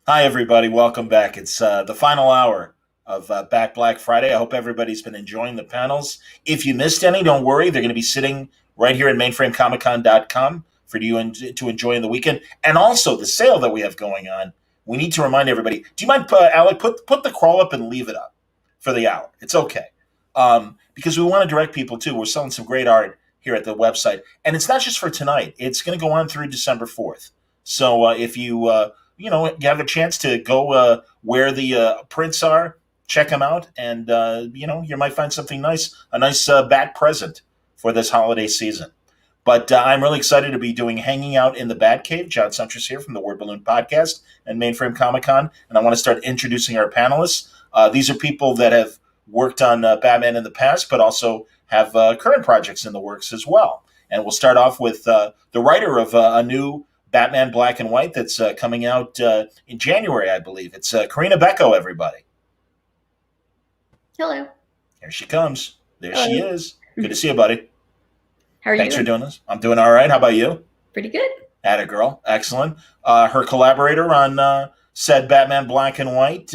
Hi, everybody. Welcome back. It's the final hour of Back Black Friday. I hope everybody's been enjoying the panels. If you missed any, don't worry. They're going to be sitting right here at mainframecomiccon.com for you to enjoy in the weekend. And also the sale that we have going on. We need to remind everybody. Do you mind, Alec, put the crawl up and leave it up for the hour? It's okay. Because we want to direct people, too. We're selling some great art here at the website. And it's not just for tonight. It's going to go on through December 4th. So if you you have a chance to go where the prints are, check them out, and you might find something nice, a nice bat present for this holiday season. But I'm really excited to be doing Hanging Out in the Batcave. Judd Suntress here from the Word Balloon Podcast and Mainframe Comic Con, and I want to start introducing our panelists. These are people that have worked on Batman in the past, but also have current projects in the works as well. And we'll start off with the writer of a new Batman Black and White that's coming out in January, I believe. It's Corinna Bechko, everybody. Hello. Here she comes. There Hello. She is. Good to see you, buddy. How are you Thanks for doing this. I'm doing all right. How about you? Pretty good. Atta girl. Excellent. Her collaborator on said Batman Black and White,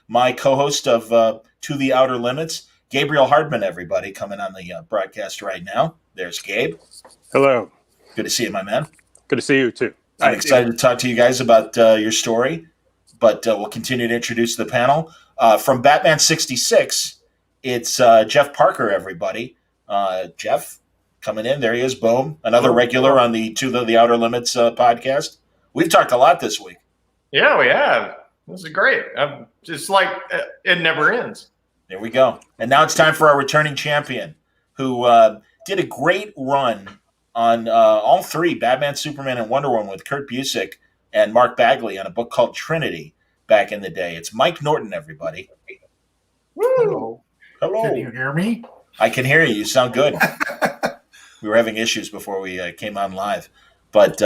my co-host of To the Outer Limits, Gabriel Hardman, everybody, coming on the broadcast right now. There's Gabe. Hello. Good to see you, my man. Good to see you, too. I'm excited to talk to you guys about your story, but we'll continue to introduce the panel. From Batman 66, it's Jeff Parker, everybody. Jeff, coming in. There he is. Boom. Another regular on the To the Outer Limits podcast. We've talked a lot this week. Yeah, we have. This is great. Just like it never ends. There we go. And now it's time for our returning champion, who did a great run on all three, Batman, Superman, and Wonder Woman, with Kurt Busiek and Mark Bagley on a book called Trinity back in the day. It's Mike Norton, everybody. Woo! Hello. Can you hear me? I can hear you. You sound good. We were having issues before we came on live. But,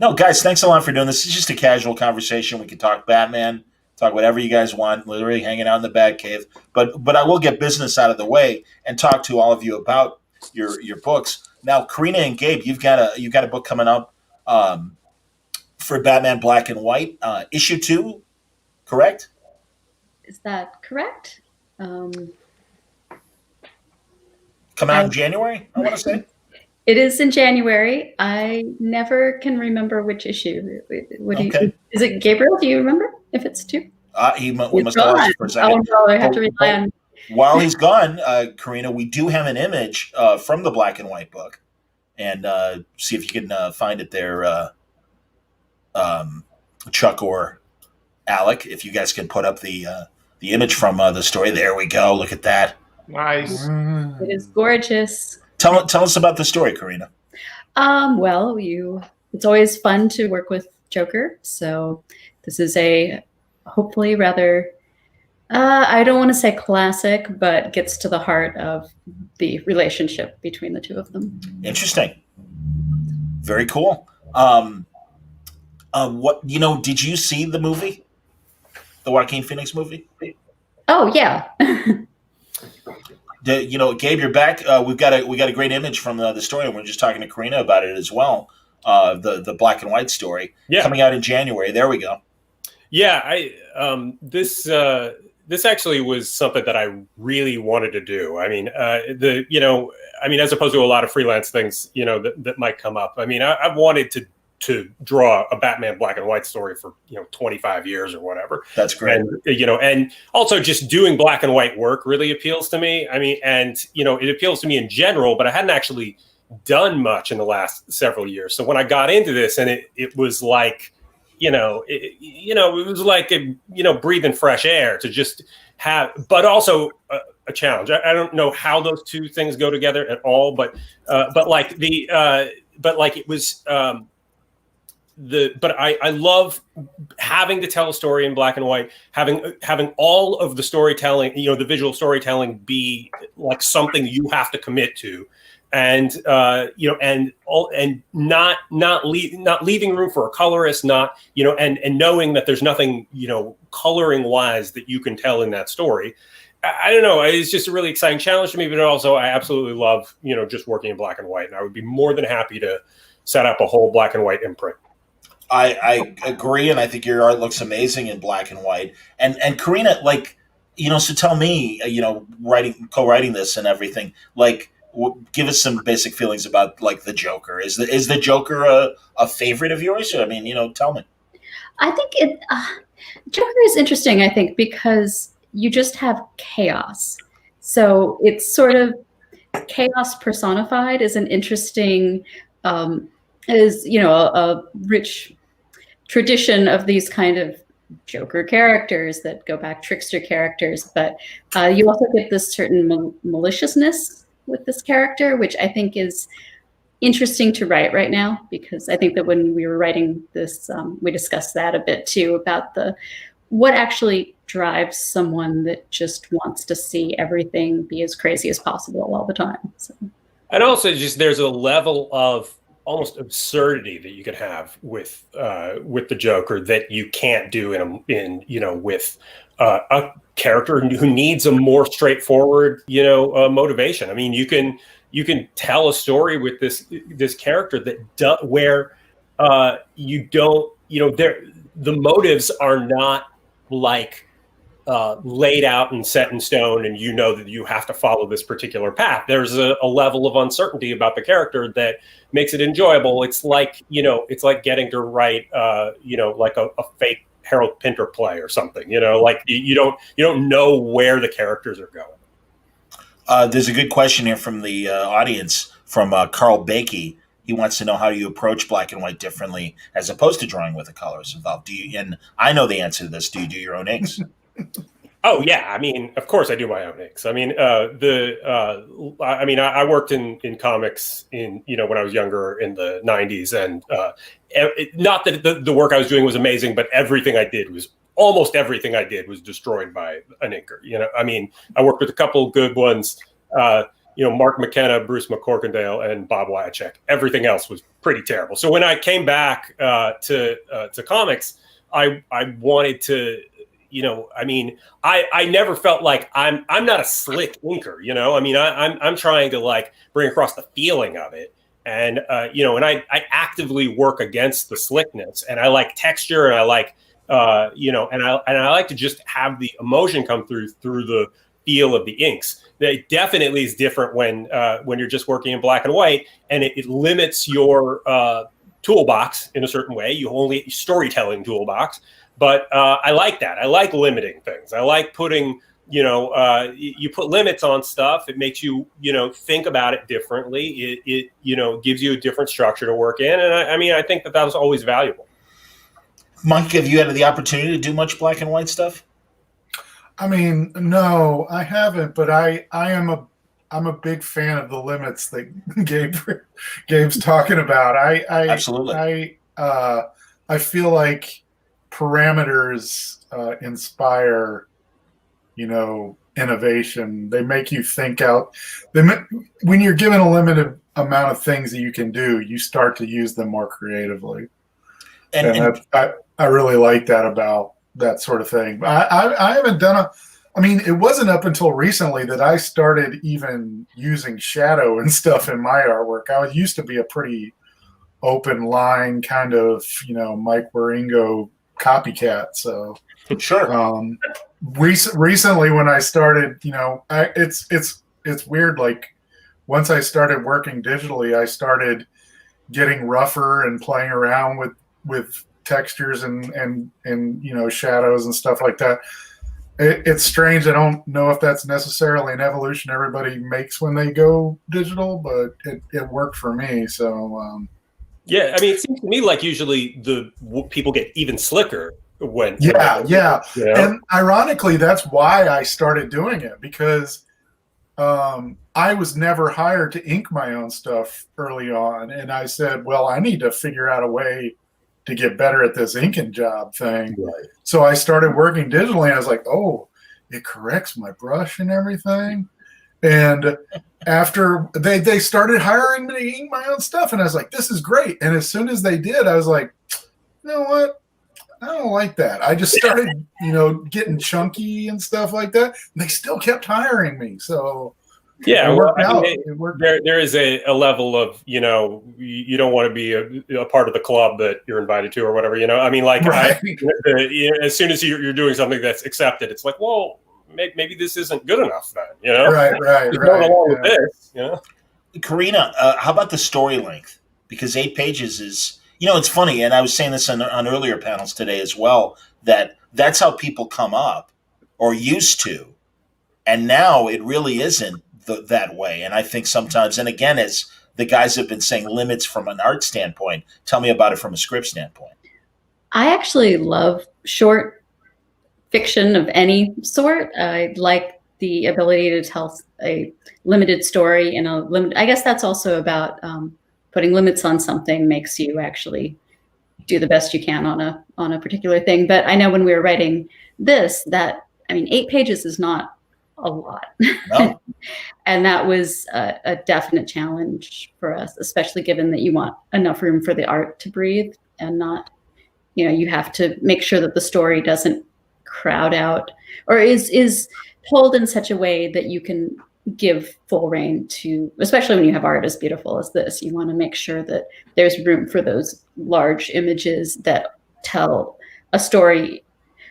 no, guys, thanks a lot for doing this. It's just a casual conversation. We can talk Batman, talk whatever you guys want, literally hanging out in the Batcave. But I will get business out of the way and talk to all of you about your books. Now, Corinna and Gabe, you've got a book coming up for Batman Black and White, issue 2, correct? Is that correct? Coming out in January, I want to say. It is in January. I never can remember which issue. Is it Gabriel? Do you remember if it's 2? We must have lost for a second. Oh, no, I have to rely on. While he's gone, Corinna, we do have an image from the Black and White book, and see if you can find it there, Chuck or Alec, if you guys can put up the image from the story. There we go. Look at that. Nice. It is gorgeous. Tell us about the story, Corinna. Well, it's always fun to work with Joker, so this is a hopefully rather. I don't want to say classic, but gets to the heart of the relationship between the two of them. Interesting. Very cool. Did you see the movie? The Joaquin Phoenix movie? Oh, yeah. Gabe, you're back. We got a great image from the story, and we're just talking to Corinna about it as well. The Black and White story coming out in January. There we go. Yeah, this actually was something that I really wanted to do. I mean, as opposed to a lot of freelance things, that might come up. I mean, I've wanted to draw a Batman Black and White story for 25 years or whatever. That's great. And also just doing black and white work really appeals to me. I mean, and it appeals to me in general, but I hadn't actually done much in the last several years. So when I got into this, and it was like, it was like breathing fresh air to just have, but also a challenge. I don't know how those two things go together at all, but I love having to tell a story in black and white, having all of the storytelling, the visual storytelling be like something you have to commit to, and not leaving room for a colorist, and knowing that there's nothing, coloring wise that you can tell in that story. I don't know. It's just a really exciting challenge to me, but also I absolutely love, just working in black and white, and I would be more than happy to set up a whole black and white imprint. I agree, and I think your art looks amazing in black and white. And Corinna, like, so tell me, co-writing this and everything, like, give us some basic feelings about like the Joker. Is the Joker a favorite of yours? I mean, tell me. I think Joker is interesting, I think, because you just have chaos. So it's sort of chaos personified is an interesting, a rich tradition of these kind of Joker characters that go back, trickster characters. But you also get this certain maliciousness with this character, which I think is interesting to write right now, because I think that when we were writing this, we discussed that a bit too, about what actually drives someone that just wants to see everything be as crazy as possible all the time. So. And also, just there's a level of almost absurdity that you can have with the Joker that you can't do with a character who needs a more straightforward motivation. I mean, you can tell a story with this character where you don't the motives are not like laid out and set in stone, and that you have to follow this particular path. There's a level of uncertainty about the character that makes it enjoyable. It's like getting to write like a fake Harold Pinter play or something. Like you don't know where the characters are going. There's a good question here from the audience from Carl Bakey. He wants to know how you approach black and white differently as opposed to drawing with the colors involved. And I know the answer to this. Do you do your own inks? Oh yeah, I mean, of course I do my own inks. I mean, I worked in comics when I was younger in the '90s, and not that the work I was doing was amazing, but almost everything I did was destroyed by an inker. I mean, I worked with a couple of good ones. Mark McKenna, Bruce McCorkindale, and Bob Wyacek. Everything else was pretty terrible. So when I came back to comics, I wanted to. I never felt like I'm not a slick inker, I mean, I'm trying to like bring across the feeling of it. And, and I actively work against the slickness, and I like texture, and I like, and I like to just have the emotion come through the feel of the inks. It definitely is different when you're just working in black and white, and it limits your toolbox in a certain way. Storytelling toolbox. But I like that. I like limiting things. I like putting, you put limits on stuff. It makes you, think about it differently. It gives you a different structure to work in. And I think that was always valuable. Mike, have you had the opportunity to do much black and white stuff? I mean, no, I haven't, but I'm a big fan of the limits that Gabe's talking about. Absolutely. I feel like parameters inspire, innovation. They make you think out. When you're given a limited amount of things that you can do, you start to use them more creatively. And I really like that about that sort of thing. I haven't done it wasn't up until recently that I started even using shadow and stuff in my artwork. I used to be a pretty open line kind of, Mike Waringo copycat. So sure. Recently when I started, it's weird. Like once I started working digitally, I started getting rougher and playing around with textures and shadows and stuff like that. It's strange. I don't know if that's necessarily an evolution everybody makes when they go digital, but it worked for me. So yeah, I mean, it seems to me like usually the people get even slicker when. Yeah. And ironically, that's why I started doing it, because I was never hired to ink my own stuff early on, and I said, well, I need to figure out a way to get better at this inking job thing. Right. So I started working digitally, and I was like, oh, it corrects my brush and everything. And after they started hiring me to ink my own stuff, and I was like, this is great. And as soon as they did, I was like, you know what? I don't like that. I just started, getting chunky and stuff like that. And they still kept hiring me. So Yeah, It worked out. There is a level of, you don't want to be a part of the club that you're invited to or whatever, I mean, like, right. as soon as you're doing something that's accepted, it's like, well, maybe this isn't good enough then, Right. Going along with this, Corinna, how about the story length? Because 8 pages is, it's funny, and I was saying this on earlier panels today as well, that's how people come up or used to. And now it really isn't that way. And I think sometimes, and again, as the guys have been saying, limits from an art standpoint, tell me about it from a script standpoint. I actually love short fiction of any sort. I like the ability to tell a limited story in a limit. I guess that's also about putting limits on something makes you actually do the best you can on a particular thing. But I know when we were writing this, 8 pages is not a lot. No. And that was a definite challenge for us, especially given that you want enough room for the art to breathe and not, you have to make sure that the story doesn't crowd out or is told in such a way that you can give full reign to, especially when you have art as beautiful as this. You want to make sure that there's room for those large images that tell a story,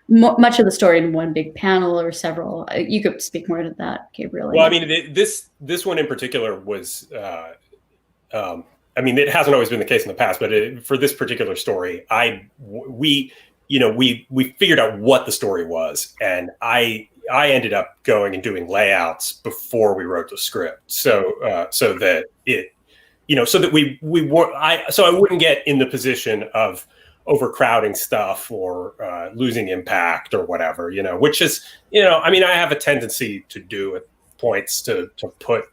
much of the story in one big panel or several. You could speak more to that, Gabriel. Well, I mean, this one in particular was, it hasn't always been the case in the past, but for this particular story, we figured out what the story was, and I ended up going and doing layouts before we wrote the script, so that I wouldn't get in the position of overcrowding stuff or losing impact or whatever, which is, I have a tendency to do at points to put,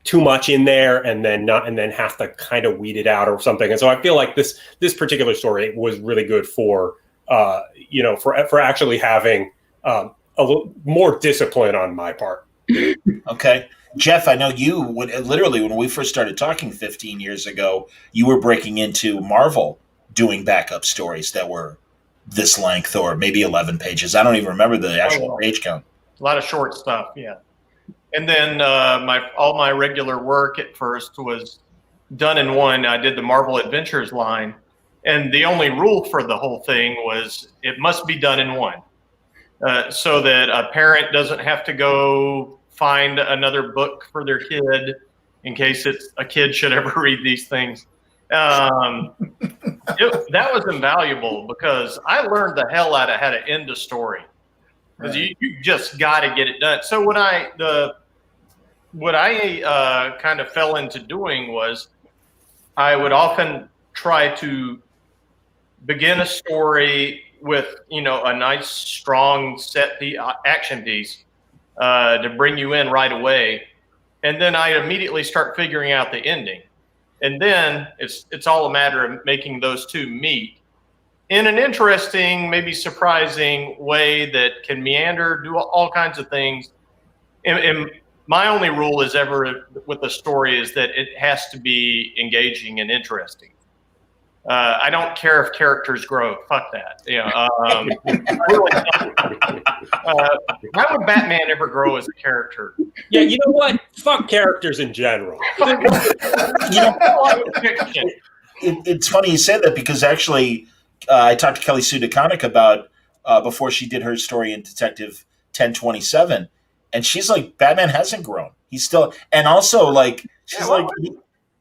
too much in there and then have to kind of weed it out or something. And so I feel like this particular story was really good for actually having a little more discipline on my part. Okay. Jeff, I know you would literally, when we first started talking 15 years ago, you were breaking into Marvel doing backup stories that were this length or maybe 11 pages. I don't even remember the actual page count. A lot of short stuff, yeah. And then all my regular work at first was done in one. I did the Marvel Adventures line, and the only rule for the whole thing was it must be done in one, so that a parent doesn't have to go find another book for their kid in case a kid should ever read these things. That was invaluable because I learned the hell out of how to end a story, because you just got to get it done. So what I kind of fell into doing was I would often try to begin a story with a nice strong action piece to bring you in right away, and then I immediately start figuring out the ending. And then it's all a matter of making those two meet in an interesting, maybe surprising way that can meander, do all kinds of things. And my only rule is ever with the story is that it has to be engaging and interesting. I don't care if characters grow. Fuck that. Why would Batman ever grow as a character? Yeah, you know what? Fuck characters in general. It's funny you said that because actually I talked to Kelly Sue DeConnick about before she did her story in Detective 1027, and she's like, Batman hasn't grown. He's still, and also like she's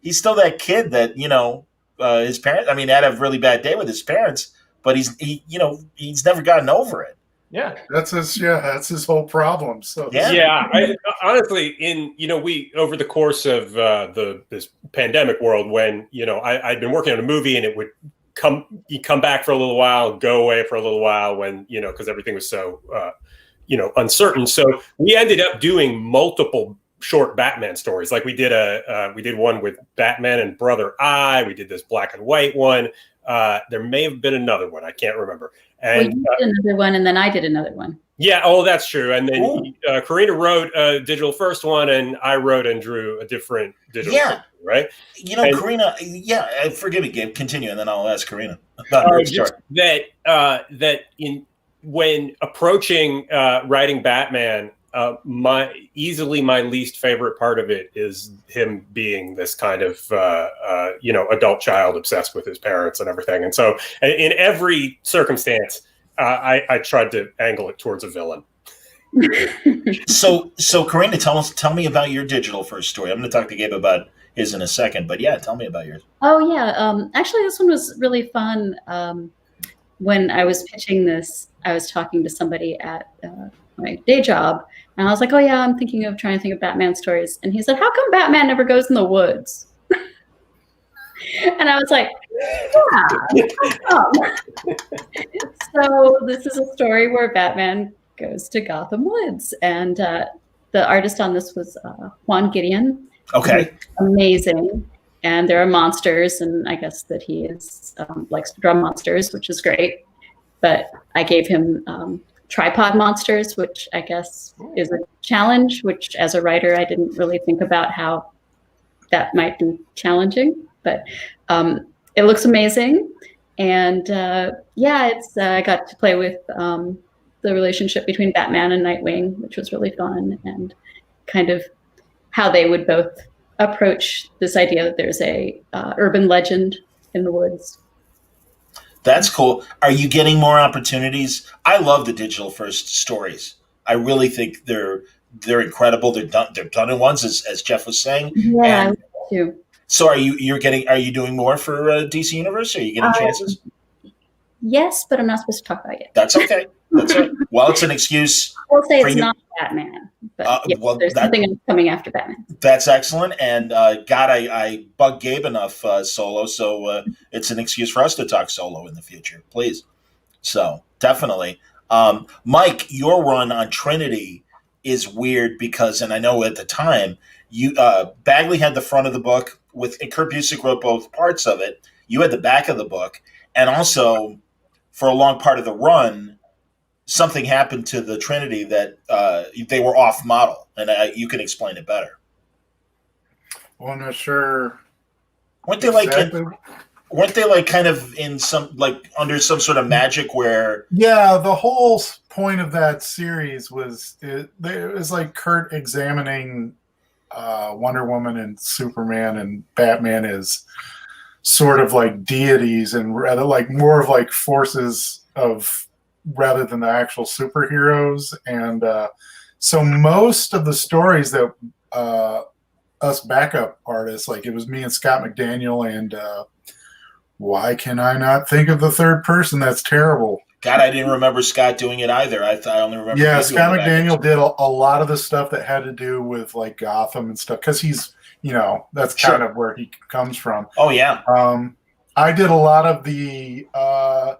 he's still that kid that his parents. I mean, had a really bad day with his parents, but he's never gotten over it. Yeah, that's his whole problem. So honestly, we over the course of this pandemic world, when I'd been working on a movie and it would come back for a little while, go away for a little while when because everything was so uncertain. So we ended up doing multiple short Batman stories. Like we did one with Batman and Brother Eye. We did this black and white one. There may have been another one. I can't remember. And you did another one, and then I did another one. Yeah. Oh, that's true. And then Corinna wrote a digital first one, and I wrote and drew a different digital first one, right? Corinna. Yeah. Forgive me, Gabe. Continue, and then I'll ask Corinna about her story. When approaching writing Batman, my least favorite part of it is him being this kind of adult child obsessed with his parents and everything. And so in every circumstance, I tried to angle it towards a villain. So Corinna, tell me about your digital first story. I'm going to talk to Gabe about his in a second, but yeah, tell me about yours. Oh yeah, actually this one was really fun. When I was pitching this, I was talking to somebody at my day job, and I was like, "Oh yeah, I'm thinking of trying to think of Batman stories." And he said, "How come Batman never goes in the woods?" And I was like, "Yeah, how come?" So this is a story where Batman goes to Gotham Woods, and the artist on this was Juan Gideon. Okay, amazing. And there are monsters, and I guess that he is likes to draw monsters, which is great. But I gave him tripod monsters, which I guess is a challenge, which as a writer, I didn't really think about how that might be challenging. But it looks amazing. And it's I got to play with the relationship between Batman and Nightwing, which was really fun, and kind of how they would both approach this idea that there's a urban legend in the woods. That's cool. Are you getting more opportunities? I love the digital first stories. I really think they're incredible. They're done in ones, as Jeff was saying. Yeah, I too. So are you doing more for DC Universe? Are you getting chances? Yes, but I'm not supposed to talk about it yet. That's okay. That's it. Well, it's an excuse. I'll say it's not Batman, but there's something else coming after Batman. That's excellent. And God, I bug Gabe enough solo, so it's an excuse for us to talk solo in the future, please. So definitely. Mike, your run on Trinity is weird because, and I know at the time, you Bagley had the front of the book with Kurt Busiek wrote both parts of it. You had the back of the book, and also for a long part of the run, something happened to the Trinity that they were off model, and you can explain it better. Well, I'm not sure. Weren't they like kind of in some like under some sort of magic where? Yeah, the whole point of that series was it was like Kurt examining Wonder Woman and Superman and Batman as sort of like deities and rather like more of like forces of rather than the actual superheroes. And so most of the stories that us backup artists, like it was me and Scott McDaniel and why can I not think of the third person? That's terrible. God, I didn't remember Scott doing it either. I only remember. Yeah, Scott McDaniel did a lot of the stuff that had to do with like Gotham and stuff because he's, that's kind of where he comes from. Oh yeah. I did a lot of the, a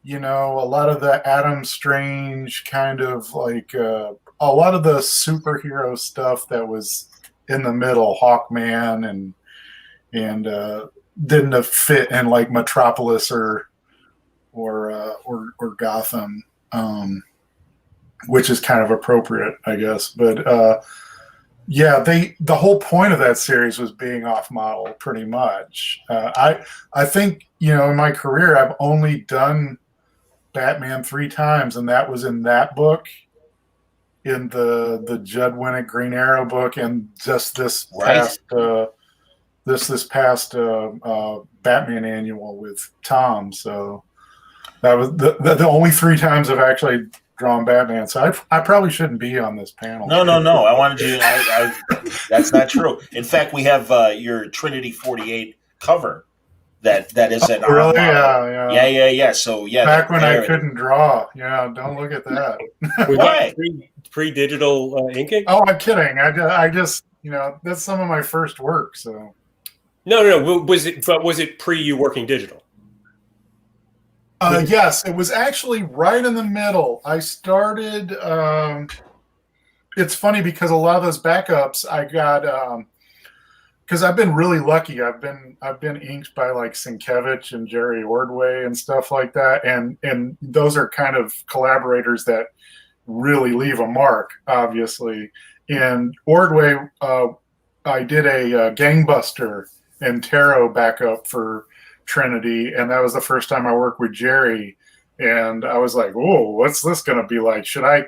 lot of the Adam Strange kind of like a lot of the superhero stuff that was in the middle, Hawkman and didn't fit in like Metropolis or Gotham, which is kind of appropriate, I guess. But the whole point of that series was being off model, pretty much. I think in my career I've only done Batman 3 times, and that was in that book, in the Judd Winick Green Arrow book, and just this past Batman annual with Tom. So that was the only 3 times I've actually drawn Batman. So I probably shouldn't be on this panel. No. I wanted you. That's not true. In fact, we have your Trinity 48 cover. That is an really? Yeah. So yeah, back when I couldn't draw. Yeah, don't look at that. Why? Pre-digital inking? Oh, I'm kidding. I just that's some of my first work. So no. Was it pre you working digital? Yes, it was actually right in the middle. I started. It's funny because a lot of those backups I got. Because I've been really lucky. I've been inked by like Sienkiewicz and Jerry Ordway and stuff like that, and those are kind of collaborators that really leave a mark, obviously. And Ordway, I did a Gangbuster and Tarot backup for Trinity, and that was the first time I worked with Jerry, and I was like, "Whoa, what's this going to be like? Should I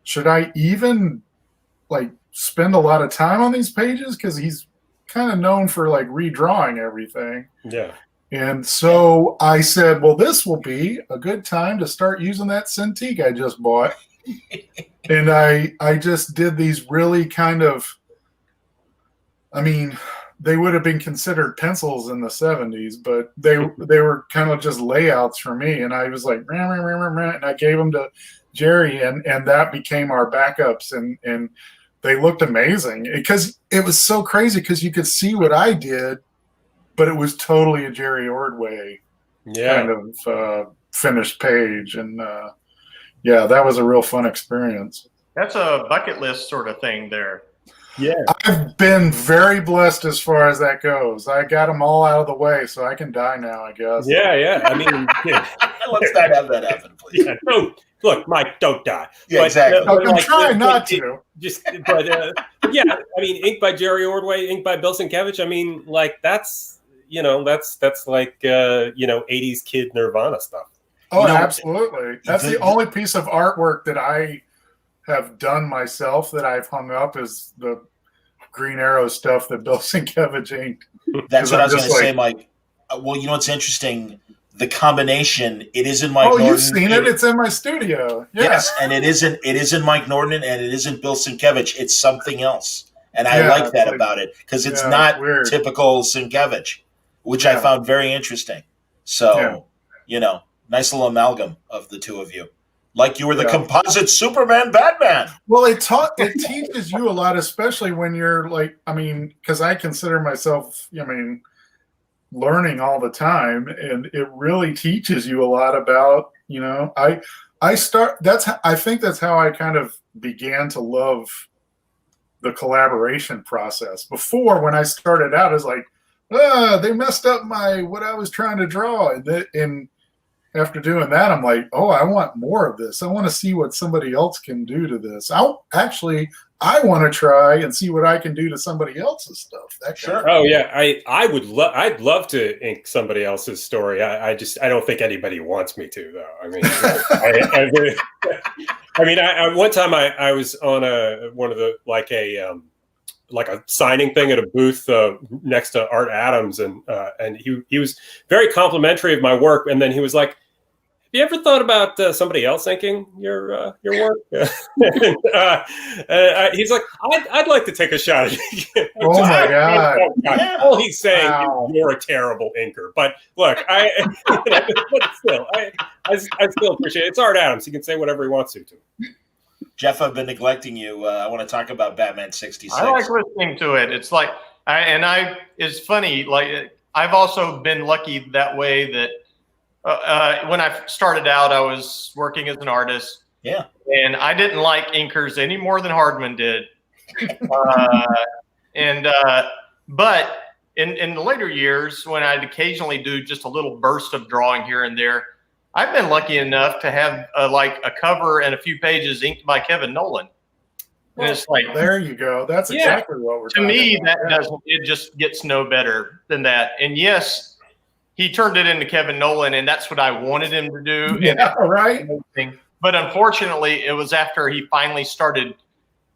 should I even like spend a lot of time on these pages? Because he's kind of known for like redrawing everything. Yeah. And so I said, well, this will be a good time to start using that Cintiq I just bought. And I just did these really kind of, I mean, they would have been considered pencils in the 70s, but they were kind of just layouts for me. And I was like, and I gave them to Jerry, and that became our backups. And they looked amazing because it was so crazy because you could see what I did, but it was totally a Jerry Ordway kind of finished page. And that was a real fun experience. That's a bucket list sort of thing there. Yeah. I've been very blessed as far as that goes. I got them all out of the way, so I can die now, I guess. Yeah. I mean, let's not have that happen, please. Yeah, look, Mike, don't die. Yeah, but, exactly. I'm trying not to. Yeah, I mean, ink by Jerry Ordway, ink by Bill Sienkiewicz. I mean, like that's like 80s kid Nirvana stuff. Oh, absolutely. That's the only piece of artwork that I have done myself that I've hung up is the Green Arrow stuff that Bill Sienkiewicz inked. That's what I was going to say, Mike. Well, you know what's interesting? The combination. It isn't Mike Norton. You've seen it. It's in my studio. Yeah. Yes, and it isn't Mike Norton, and it isn't Bill Sienkiewicz. It's something else, and I like that about it because it's not typical Sienkiewicz, which I found very interesting. So, nice little amalgam of the two of you. Like you were the composite Superman Batman. Well, it teaches you a lot, especially when you're like, I mean, because I consider myself, learning all the time, and it really teaches you a lot about, I think that's how I kind of began to love the collaboration process. Before, when I started out, I was like, they messed up what I was trying to draw, and after doing that, I'm like, I want more of this. I want to see what somebody else can do to this. I want to try and see what I can do to somebody else's stuff. Sure. Oh yeah, I'd love to ink somebody else's story. I don't think anybody wants me to though. I mean, one time I was on one of the like a signing thing at a booth next to Art Adams, and he was very complimentary of my work, and then he was like, "Have you ever thought about somebody else inking your work?" He's like, "I'd like to take a shot at it." Oh my god! All he's saying is you're a terrible inker. But look, but still, I still appreciate it. It's Art Adams; he can say whatever he wants to. Jeff, I've been neglecting you. I want to talk about Batman 66. I like listening to it. It's like, it's funny. Like, I've also been lucky that way that when I started out, I was working as an artist. Yeah. And I didn't like inkers any more than Hardman did. But in the later years, when I'd occasionally do just a little burst of drawing here and there, I've been lucky enough to have a cover and a few pages inked by Kevin Nolan. And it's like, there you go. That's exactly what we're talking about. To me, it just gets no better than that. And yes, he turned it into Kevin Nolan, and that's what I wanted him to do. Yeah, right. But unfortunately, it was after he finally started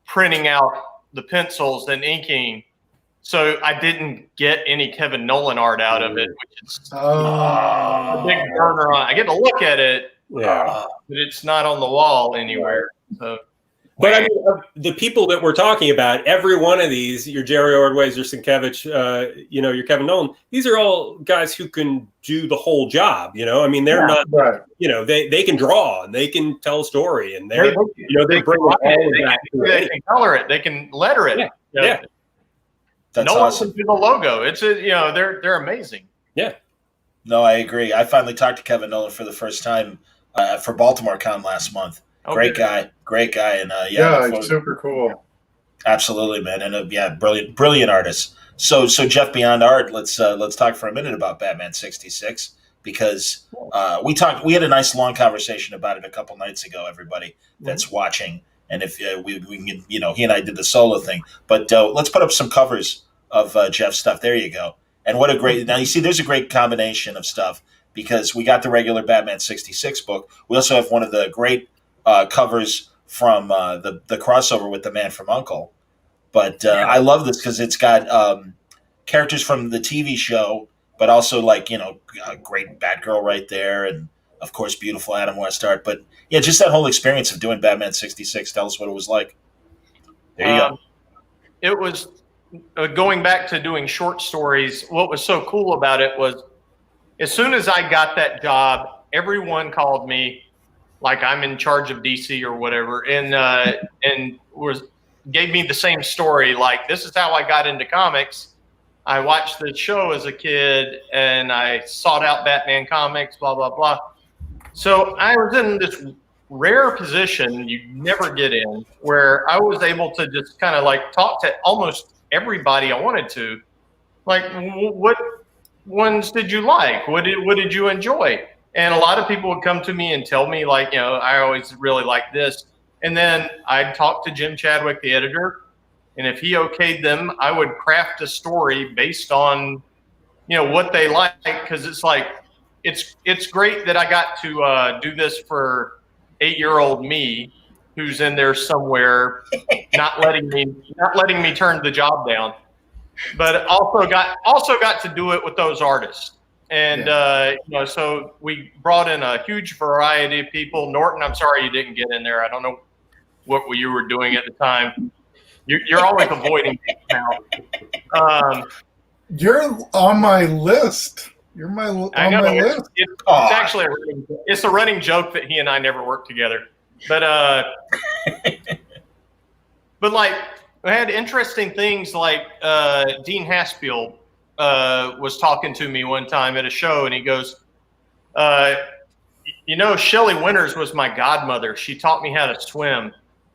printing out the pencils and inking. So I didn't get any Kevin Nolan art out of it, which is a big burner on. I get to look at it, but it's not on the wall anywhere. So. But I mean, the people that we're talking about, every one of these, your Jerry Ordways, your Sienkiewicz, your Kevin Nolan, these are all guys who can do the whole job. I mean, they're not, they can draw and they can tell a story, and they bring they can color it, they can letter it. Yeah. That's no awesome. one can do the logo. It's they're amazing. Yeah. No, I agree. I finally talked to Kevin Nolan for the first time for Baltimore Con last month. Great guy, and it's super cool. Absolutely, man, and brilliant artist. So Jeff, beyond art, let's talk for a minute about Batman 66 because we had a nice long conversation about it a couple nights ago. Everybody that's watching, and if we can, he and I did the solo thing, but let's put up some covers of Jeff's stuff. There you go. And what a great now you see. There's a great combination of stuff because we got the regular Batman 66 book. We also have one of the great covers from the crossover with the Man from U.N.C.L.E. But I love this because it's got characters from the TV show, but also like a great Batgirl right there, and of course beautiful Adam West art. But yeah, just that whole experience of doing Batman 66. Tell us what it was like. There you go. It was going back to doing short stories. What was so cool about it was, as soon as I got that job, everyone called me like I'm in charge of DC or whatever, and gave me the same story. Like, this is how I got into comics. I watched the show as a kid, and I sought out Batman comics, blah, blah, blah. So I was in this rare position you never get in, where I was able to just kind of like talk to almost everybody I wanted to. Like, what ones did you like? What did you enjoy? And a lot of people would come to me and tell me, like, I always really like this. And then I'd talk to Jim Chadwick, the editor, and if he okayed them, I would craft a story based on, what they like. Because it's like, it's great that I got to do this for 8-year-old me, who's in there somewhere, not letting me turn the job down. But also got to do it with those artists. And, so we brought in a huge variety of people. Norton, I'm sorry you didn't get in there. I don't know what you were doing at the time. You're always avoiding it now. You're on my list. You're on my list. It's actually a running joke that he and I never worked together. But like, we had interesting things like Dean Haspiel was talking to me one time at a show, and he goes, Shelley Winters was my godmother. She taught me how to swim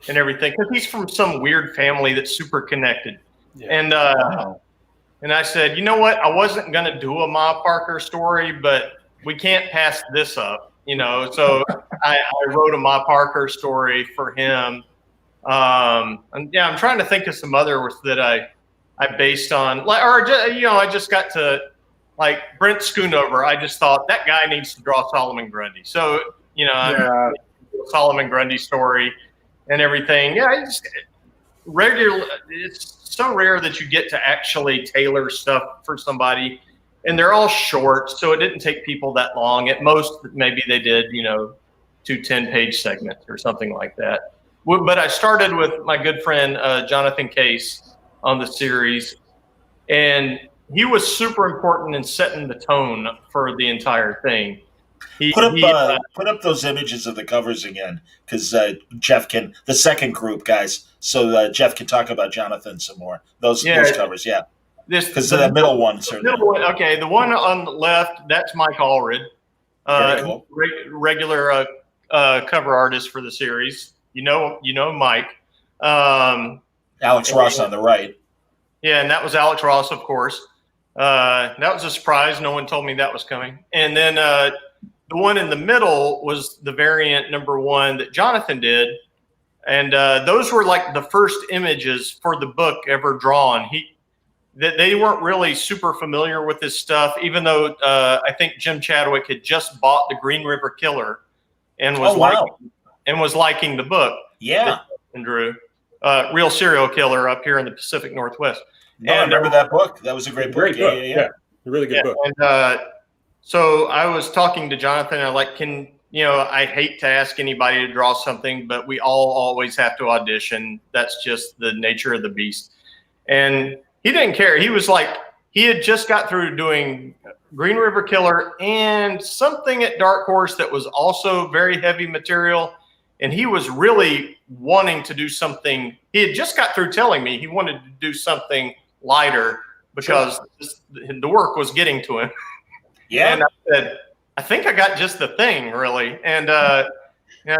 and everything, because he's from some weird family that's super connected. Yeah. And I said, you know what? I wasn't going to do a Ma Parker story, but we can't pass this up, So I wrote a Ma Parker story for him. I'm trying to think of some others that I based on, I just got to, like, Brent Schoonover. I just thought that guy needs to draw Solomon Grundy. So, Solomon Grundy story and everything. Yeah, it's so rare that you get to actually tailor stuff for somebody, and they're all short, so it didn't take people that long. At most, maybe they did, 2 10-page segments or something like that. But I started with my good friend Jonathan Case on the series, and he was super important in setting the tone for the entire thing. Put up those images of the covers again, because Jeff can, the second group, guys, so Jeff can talk about Jonathan some more. Those covers, yeah. Because the middle one, okay, the one on the left, that's Mike Allred, cool. regular cover artist for the series. Mike. Alex Ross on the right. Yeah, and that was Alex Ross, of course. That was a surprise. No one told me that was coming. And then the one in the middle was the variant #1 that Jonathan did. And those were like the first images for the book ever drawn. They weren't really super familiar with this stuff, even though I think Jim Chadwick had just bought the Green River Killer and was liking the book. Yeah. And drew Real Serial Killer up here in the Pacific Northwest. No, I remember that book. That was a great book. Yeah. A really good book. And so I was talking to Jonathan. I I hate to ask anybody to draw something, but we all always have to audition. That's just the nature of the beast. And he didn't care. He was like, he had just got through doing Green River Killer and something at Dark Horse that was also very heavy material. And he was really wanting to do something. He had just got through telling me he wanted to do something lighter because the work was getting to him. Yeah. And I said, I think I got just the thing, really. And I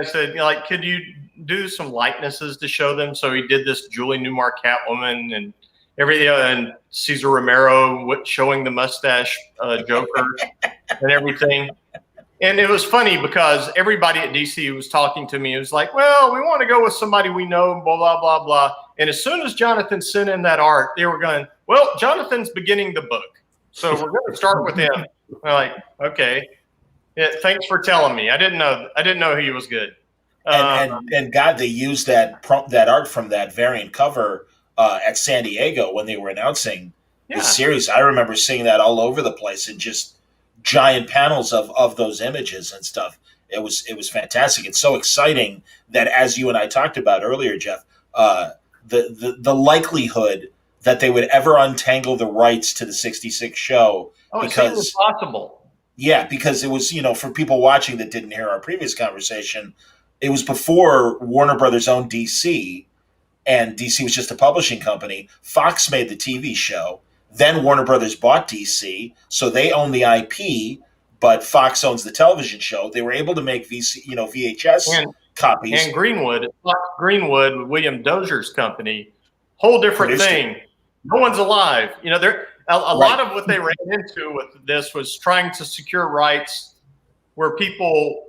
said, could you do some likenesses to show them? So he did this Julie Newmar Catwoman and everything, and Cesar Romero showing the mustache Joker and everything. And it was funny because everybody at DC was talking to me. It was like, well, we want to go with somebody we know, blah, blah, blah, blah. And as soon as Jonathan sent in that art, they were going, well, Jonathan's beginning the book, so we're going to start with him. I'm like, okay. Yeah, thanks for telling me. I didn't know he was good. And God, they used that art from that variant cover at San Diego when they were announcing the series. I remember seeing that all over the place and just giant panels of those images and stuff. It was fantastic. It's so exciting that, as you and I talked about earlier, Jeff, the likelihood that they would ever untangle the rights to the 66 show because it's possible. Yeah, because it was, for people watching that didn't hear our previous conversation, it was before Warner Brothers owned DC, and DC was just a publishing company. Fox made the TV show. Then Warner Brothers bought DC, so they own the IP, but Fox owns the television show. They were able to make VHS copies. And Greenwood, William Dozier's company, whole different thing. No one's alive. There a lot of what they ran into with this was trying to secure rights where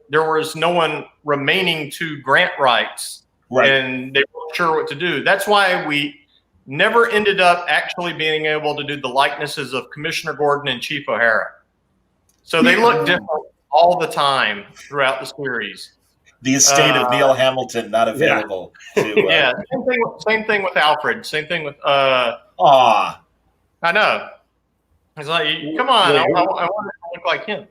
there was no one remaining to grant rights, and they weren't sure what to do. That's why we never ended up actually being able to do the likenesses of Commissioner Gordon and Chief O'Hara. So they look different all the time throughout the series. The estate of Neil Hamilton not available. Same thing with Alfred. Same thing with I know. It's like, come on, I want to look like him.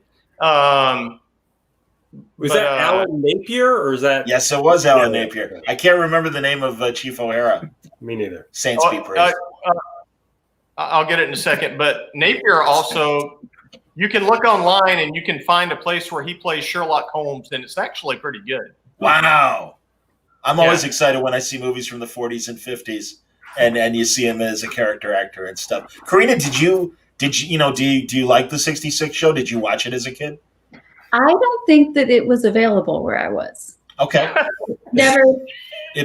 Was that Alan Napier, or is that? Yes, it was Alan Napier. I can't remember the name of Chief O'Hara. Me neither. Saints be praised. I'll get it in a second. But Napier also, you can look online and you can find a place where he plays Sherlock Holmes, and it's actually pretty good. Wow. I'm always excited when I see movies from the 40s and 50s, and you see him as a character actor and stuff. Corinna, do you like the 66 show? Did you watch it as a kid? I don't think that it was available where I was. Okay. Never.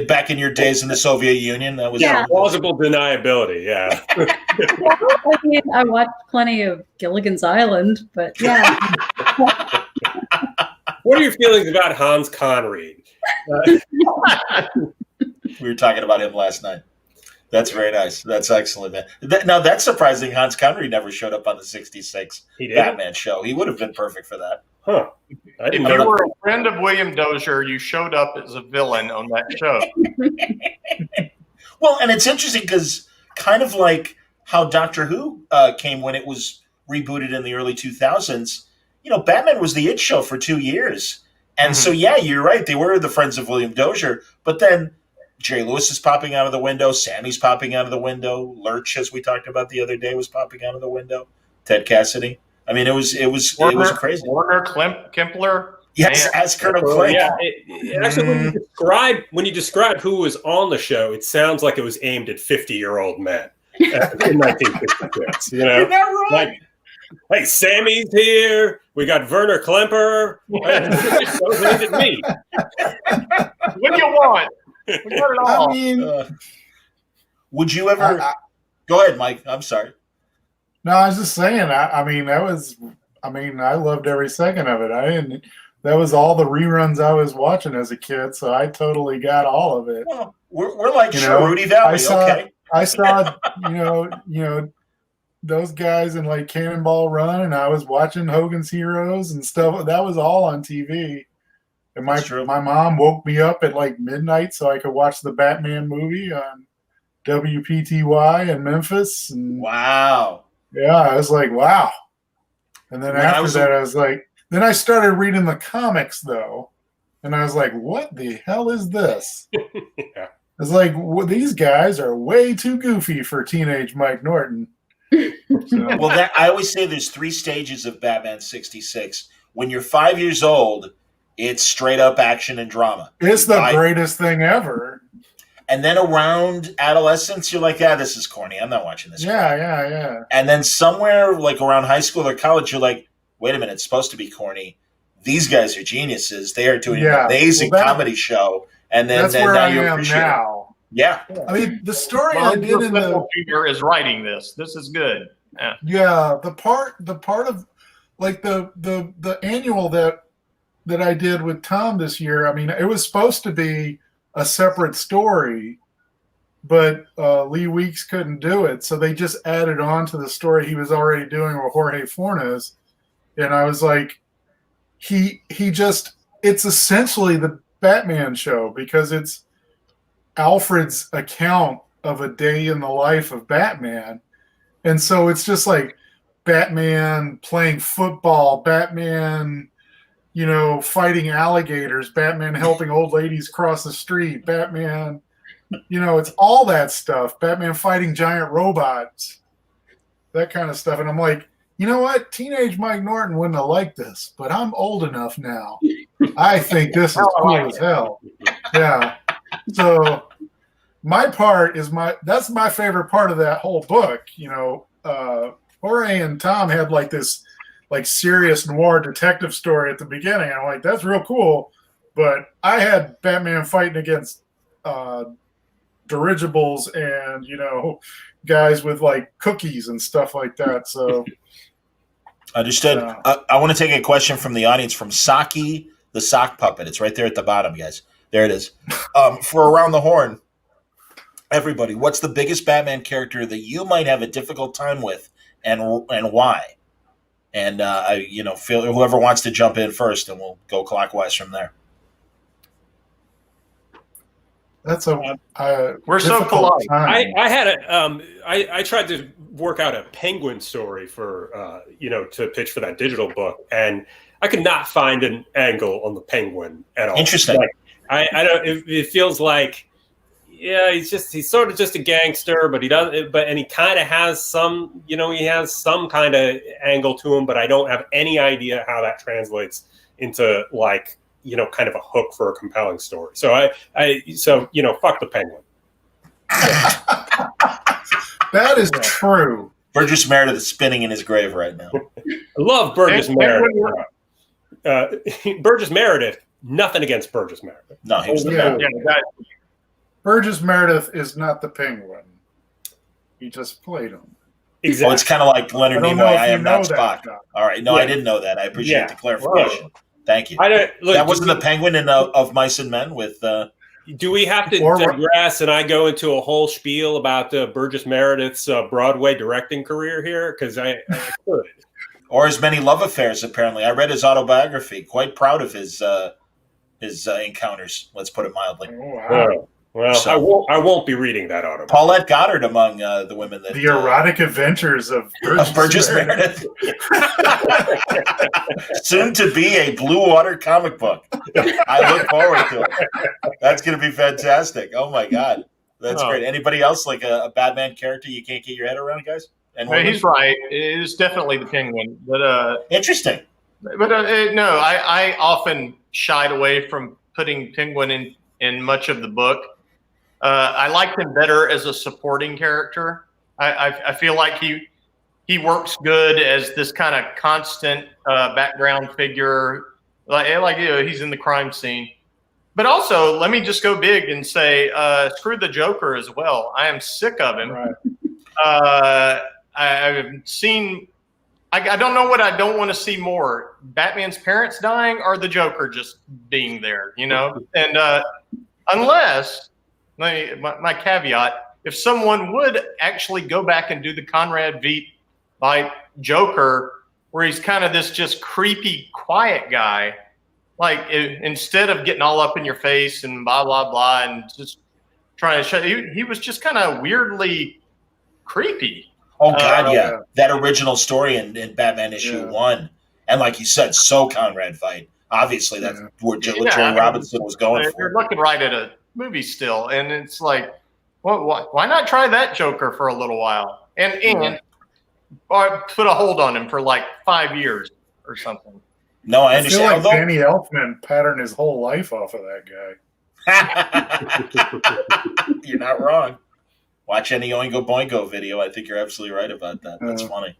Back in your days in the Soviet Union, that was plausible deniability. Yeah. I watched plenty of Gilligan's Island, but yeah. What are your feelings about Hans Conried? We were talking about him last night. That's very nice. That's excellent, man. Now, that's surprising. Hans Conried never showed up on the 66 Batman show. He would have been perfect for that. Huh. If you were a friend of William Dozier, you showed up as a villain on that show. Well, and it's interesting because kind of like how Doctor Who came when it was rebooted in the early 2000s, Batman was the it show for 2 years. And so, you're right. They were the friends of William Dozier. But then Jerry Lewis is popping out of the window. Sammy's popping out of the window. Lurch, as we talked about the other day, was popping out of the window. Ted Cassidy. I mean, it was crazy. Warner Kempler. Yes, as Colonel Clank. Yeah, actually, when you describe who was on the show, it sounds like it was aimed at 50-year-old men in 1956. You're not wrong. Like, hey, Sammy's here. We got Werner Klemper. So aimed at me. What do you want? We got it all. I mean, would you ever? Go ahead, Mike. I'm sorry. No, I was just saying. I loved every second of it. That was all the reruns I was watching as a kid, so I totally got all of it. Well, we're like Rudy Valley. I saw, those guys in like Cannonball Run, and I was watching Hogan's Heroes and stuff. That was all on TV. And my mom woke me up at like midnight so I could watch the Batman movie on WPTY in Memphis. And wow. Yeah, I was like, wow. And then I was like, then I started reading the comics though. And I was like, what the hell is this? Yeah. It's like, these guys are way too goofy for teenage Mike Norton. Well, I always say there's 3 stages of Batman 66. When you're 5 years old, it's straight up action and drama. It's the greatest thing ever. And then around adolescence, you're like, this is corny. I'm not watching this. Yeah. And then somewhere like around high school or college, you're like, wait a minute, it's supposed to be corny. These guys are geniuses. They are doing an amazing comedy show. And then that's where now I am now. Yeah. I mean, the story I did in the Junior is writing this. This is good. Yeah. The part of like the annual that I did with Tom this year. I mean, it was supposed to be a separate story, but Lee Weeks couldn't do it, so they just added on to the story he was already doing with Jorge Fornes. And I was like, it's essentially Batman show because it's Alfred's account of a day in the life of Batman. And so it's just like Batman playing football, Batman, fighting alligators, Batman helping old ladies cross the street, Batman, it's all that stuff. Batman fighting giant robots, that kind of stuff. And I'm like, you know what? Teenage Mike Norton wouldn't have liked this, but I'm old enough now. I think this is cool as hell. Yeah. So my part is that's my favorite part of that whole book. Jorge and Tom had like this serious noir detective story at the beginning. I'm like, that's real cool. But I had Batman fighting against dirigibles and, guys with like cookies and stuff like that. So understood. I want to take a question from the audience from Saki, the sock puppet. It's right there at the bottom, guys. There it is. For Around the Horn, everybody, what's the biggest Batman character that you might have a difficult time with, and why? And feel whoever wants to jump in first, and we'll go clockwise from there. That's we're so polite. I tried to work out a Penguin story for to pitch for that digital book, and I could not find an angle on the Penguin at all. Interesting. Like, I don't. It feels like, yeah, he's sort of just a gangster, but he doesn't. And he kind of has some, he has some kind of angle to him, but I don't have any idea how that translates into kind of a hook for a compelling story. So fuck the Penguin. That is true. Burgess Meredith is spinning in his grave right now. I love Burgess Meredith. Burgess Meredith. Nothing against Burgess Meredith. No, he was the man. Burgess Meredith is not the Penguin. He just played him. Exactly. Oh, it's kind of like Leonard Nimoy. I am not Spock. All right. No, I didn't know that. I appreciate the clarification. Right. Thank you. That wasn't the Penguin in Of Mice and Men with. Do we have to digress and I go into a whole spiel about Burgess Meredith's Broadway directing career here? Because I could. Or his many love affairs, apparently. I read his autobiography. Quite proud of his encounters, let's put it mildly. Oh, wow. Well, I won't be reading that autobiography. Paulette Goddard among the women that... The erotic adventures of Burgess Meredith. Soon to be a Blue Water comic book. I look forward to it. That's going to be fantastic. Oh, my God. That's great. Anybody else, like a Batman character you can't get your head around, guys? He's right. It is definitely the Penguin. But interesting. But no, I often shied away from putting Penguin in much of the book. I liked him better as a supporting character. I feel like he works good as this kind of constant background figure, he's in the crime scene. But also, let me just go big and say, screw the Joker as well. I am sick of him. Right. I've seen. I don't know what I don't want to see more. Batman's parents dying or the Joker just being there, And unless. My caveat, if someone would actually go back and do the Conrad Veidt by Joker, where he's kind of this just creepy, quiet guy, instead of getting all up in your face and blah, blah, blah, and just trying to show, he was just kind of weirdly creepy. Oh, God, yeah. That original story in Batman issue 1. And like you said, so Conrad Veidt. Obviously, that's where Jerry Robinson was going for. You're looking right at a movie still, and it's like, why not try that Joker for a little while and put a hold on him for like 5 years or something. No, I understand. I feel like Danny Elfman patterned his whole life off of that guy. You're not wrong. Watch any Oingo Boingo video. I think you're absolutely right about that. That's funny.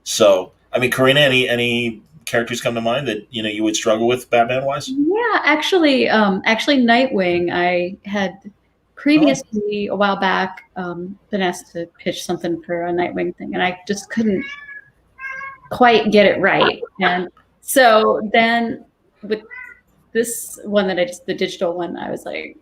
So, I mean, Corinna, any characters come to mind that you would struggle with Batman wise? Yeah, actually Nightwing. I had previously a while back been asked to pitch something for a Nightwing thing, and I just couldn't quite get it right. And so then with this one the digital one, I was like,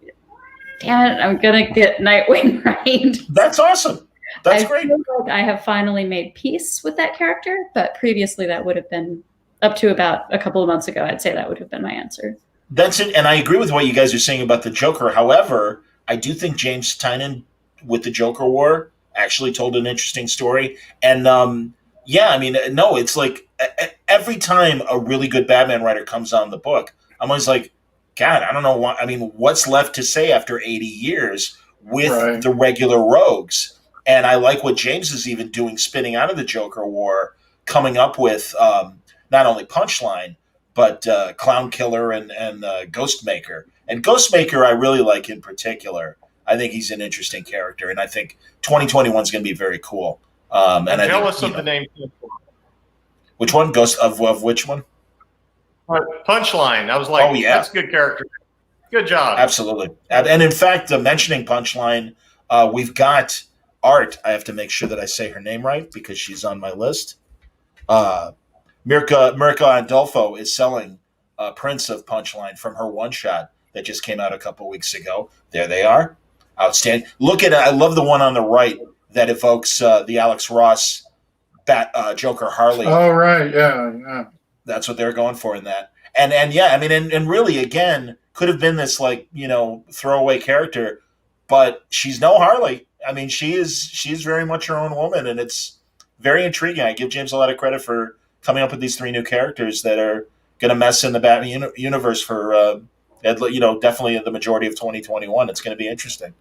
damn it, I'm gonna get Nightwing right. That's awesome. That's great. Feel like I have finally made peace with that character, but previously that would have been up to about a couple of months ago. I'd say that would have been my answer. That's it, and I agree with what you guys are saying about the Joker. However, I do think James Tynion with the Joker War actually told an interesting story. And yeah, I mean, no, it's like every time a really good Batman writer comes on the book, I'm always like, God, I don't know what. I mean, what's left to say after 80 years with the regular rogues? And I like what James is even doing, spinning out of the Joker War, coming up with not only Punchline, but Clown Killer and Ghostmaker. And Ghostmaker I really like in particular. I think he's an interesting character, and I think 2021 is going to be very cool. I'm jealous of the name. Which one? Ghost of which one? Punchline. I was like, oh, yeah. That's a good character. Good job. Absolutely. And in fact, mentioning Punchline, we've got Art. I have to make sure that I say her name right because she's on my list. Mirka Andolfo is selling prints of Punchline from her one-shot that just came out a couple weeks ago. There they are. Outstanding. Look at it. I love the one on the right that evokes the Alex Ross Joker Harley. Oh, right. Yeah. That's what they're going for in that. And yeah, I mean, and really, again, could have been this, like, throwaway character, but she's no Harley. I mean, she's very much her own woman, and it's very intriguing. I give James a lot of credit for coming up with these 3 new characters that are going to mess in the Batman universe for, definitely the majority of 2021. It's going to be interesting.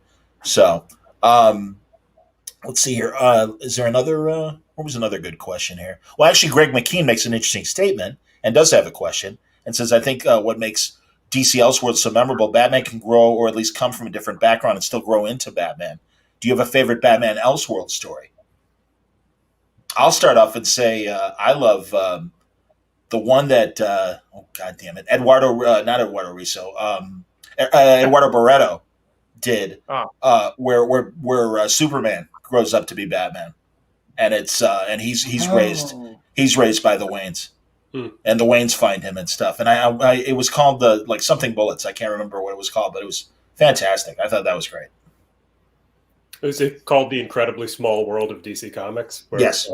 So, let's see here. Is there another? What was another good question here? Well, actually, Greg McKean makes an interesting statement and does have a question and says, I think what makes DC Elseworlds so memorable, Batman can grow or at least come from a different background and still grow into Batman. Do you have a favorite Batman Elseworlds story? I'll start off and say I love the one that, God damn it, Eduardo Barreto did, where Superman grows up to be Batman, and it's and he's raised by the Waynes, and the Waynes find him and stuff. And I it was called the something Bullets. I can't remember what it was called, but it was fantastic. I thought that was great. Is it called The Incredibly Small World of DC Comics? Yes.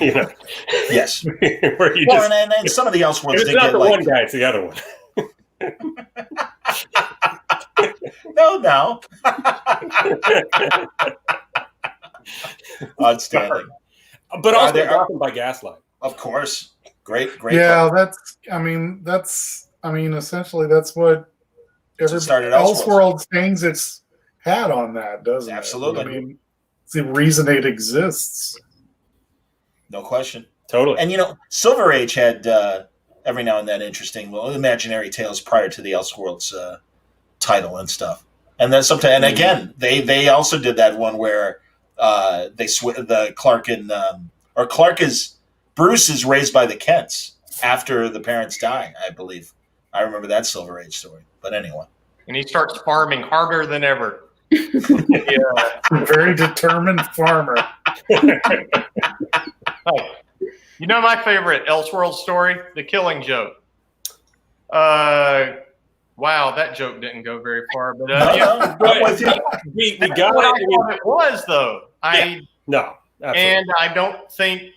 Yes. Where you and some of the Elseworlds it's did not get the one guy, it's the other one. No. Outstanding. But also Gotham by Gaslight. Of course. Great. Yeah, essentially that's what Elseworlds hangs its hat on that, doesn't it? Absolutely. I mean, it's the reason it exists. No question. Totally. And Silver Age had every now and then interesting imaginary tales prior to the Elseworlds title and stuff. And then sometimes, and again, they also did that one where Bruce is raised by the Kents after the parents die, I believe. I remember that Silver Age story. But anyway. And he starts farming harder than ever. Yeah, very determined farmer. My favorite Elseworlds story, The Killing Joke. Wow, that joke didn't go very far, but we got it was though. No, absolutely. And I don't think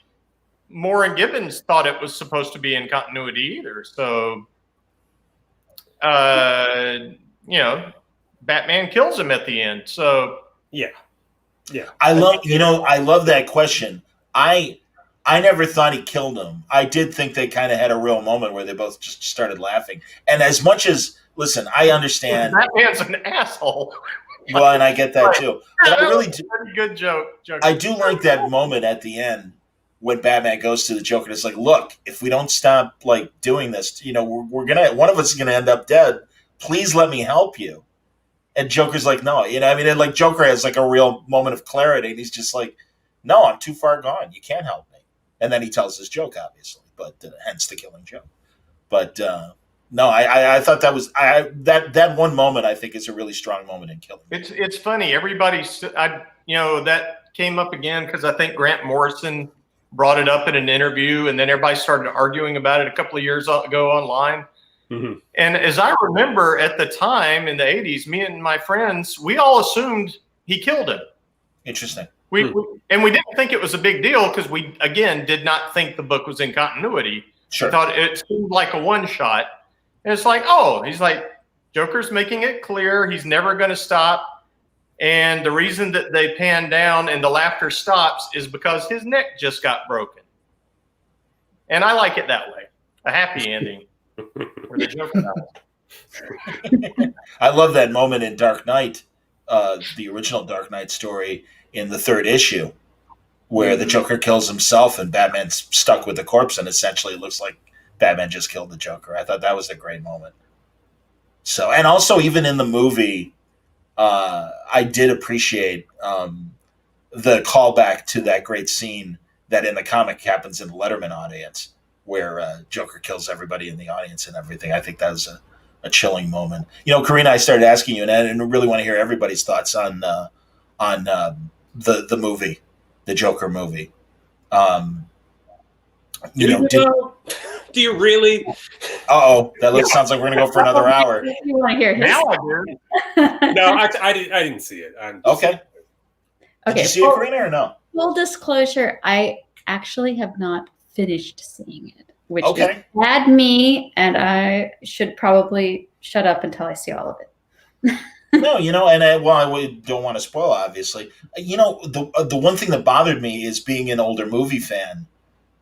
Moore and Gibbons thought it was supposed to be in continuity either. So, Batman kills him at the end. So yeah. I love that question. I never thought he killed him. I did think they kind of had a real moment where they both just started laughing. And as much as, listen, I understand Batman's an asshole. Well, and I get that too. But I really do. Good joke. I do like that moment at the end when Batman goes to the Joker and it's like, look, if we don't stop doing this, we're gonna, one of us is gonna end up dead. Please let me help you. And Joker's like, no, and Joker has a real moment of clarity, and he's just like, no, I'm too far gone. You can't help me. And then he tells his joke, obviously, but hence the killing joke. But no, I thought that was that one moment. I think is a really strong moment in Killing. It's funny. That came up again because I think Grant Morrison brought it up in an interview, and then everybody started arguing about it a couple of years ago online. Mm-hmm. And as I remember at the time in the 80s, me and my friends, we all assumed he killed him. Interesting. We didn't think it was a big deal because we, again, did not think the book was in continuity. Sure. We thought it seemed like a one-shot. And it's like, oh, he's like, Joker's making it clear he's never going to stop. And the reason that they pan down and the laughter stops is because his neck just got broken. And I like it that way. A happy ending where the Joker dies. I love that moment in Dark Knight, the original Dark Knight story in the 3rd issue, where the Joker kills himself and Batman's stuck with the corpse, and essentially it looks like Batman just killed the Joker. I thought that was a great moment. So, and also even in the movie, I did appreciate the callback to that great scene that in the comic happens in the Letterman audience, where Joker kills everybody in the audience and everything. I think that was a chilling moment. You know, Corinna, I started asking you, and I really want to hear everybody's thoughts on the movie, the Joker movie. Do you really? That sounds like we're going to go for another hour. You want to hear his? Now I do. No, I didn't see it. Okay. Did you see it, Corinna, or no? Full disclosure, I actually have not finished seeing it, which Okay. had me, and I should probably shut up until I see all of it. No, and I don't want to spoil, obviously. The one thing that bothered me is being an older movie fan.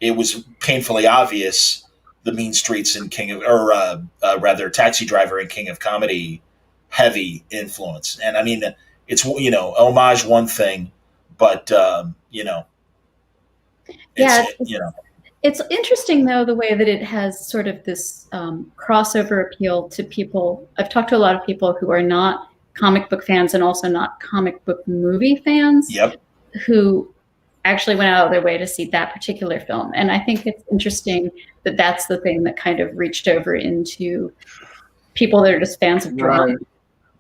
It was painfully obvious the Mean Streets and Taxi Driver and King of Comedy heavy influence. And I mean, it's, homage one thing, but, It's interesting, though, the way that it has sort of this crossover appeal to people. I've talked to a lot of people who are not comic book fans and also not comic book movie fans. Yep. Who actually went out of their way to see that particular film. And I think it's interesting that that's the thing that kind of reached over into people that are just fans of drama. Right.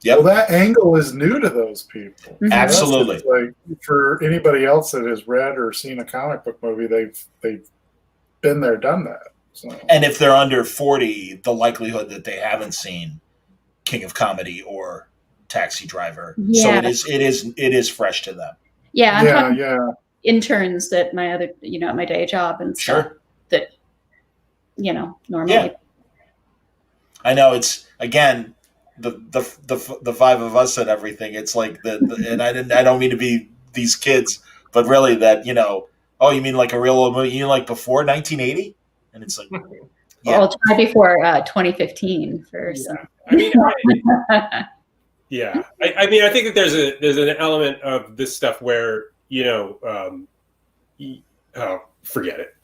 Yep. Well, that angle is new to those people. Mm-hmm. Absolutely. Like, for anybody else that has read or seen a comic book movie, they've been there, done that. So. And if they're under 40, the likelihood that they haven't seen King of Comedy or Taxi Driver. Yeah. So it is fresh to them. Yeah. I'm talking yeah. interns at my other, at my day job and stuff that, normally. Yeah. I know it's, again, the five of us and everything. It's like and I don't mean to be these kids, but really that, you mean like a real old movie? You mean like before 1980? And it's like, yeah. Well, try before 2015 for some. I mean, yeah. I mean, I think that there's an element of this stuff where, forget it.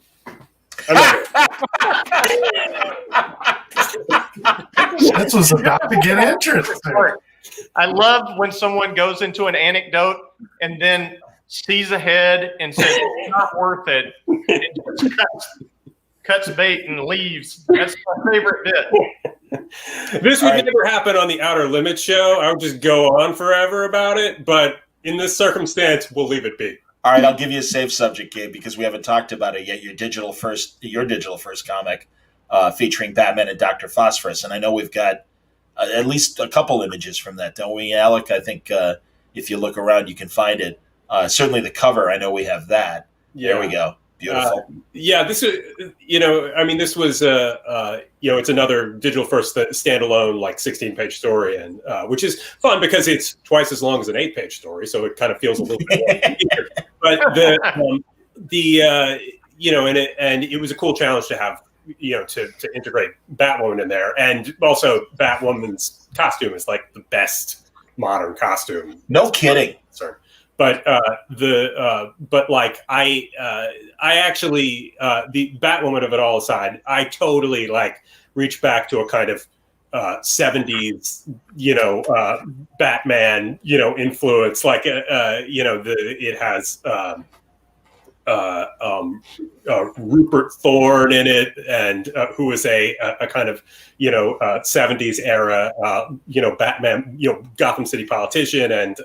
This was about to get interesting. I love when someone goes into an anecdote and then sees ahead and says, it's not worth it. And just cuts bait and leaves. That's my favorite bit. This would never happen on the Outer Limits show. I would just go on forever about it. But in this circumstance, we'll leave it be. All right, I'll give you a safe subject, Gabe, because we haven't talked about it yet. Your digital first comic featuring Batman and Dr. Phosphorus. And I know we've got at least a couple images from that, don't we, Alec? I think if you look around, you can find it. Certainly the cover, I know we have that. Yeah. There we go. Beautiful. This is, this was, it's another digital first standalone, like 16-page story, and which is fun because it's twice as long as an 8-page story, so it kind of feels a little bit more. But it was a cool challenge to have, to integrate Batwoman in there, and also Batwoman's costume is like the best modern costume. No kidding. Sorry. But I actually the Batwoman of it all aside, I totally reach back to a kind of 70s, Batman, influence. It has Rupert Thorne in it, and who is a kind of 70s era Batman, Gotham City politician, and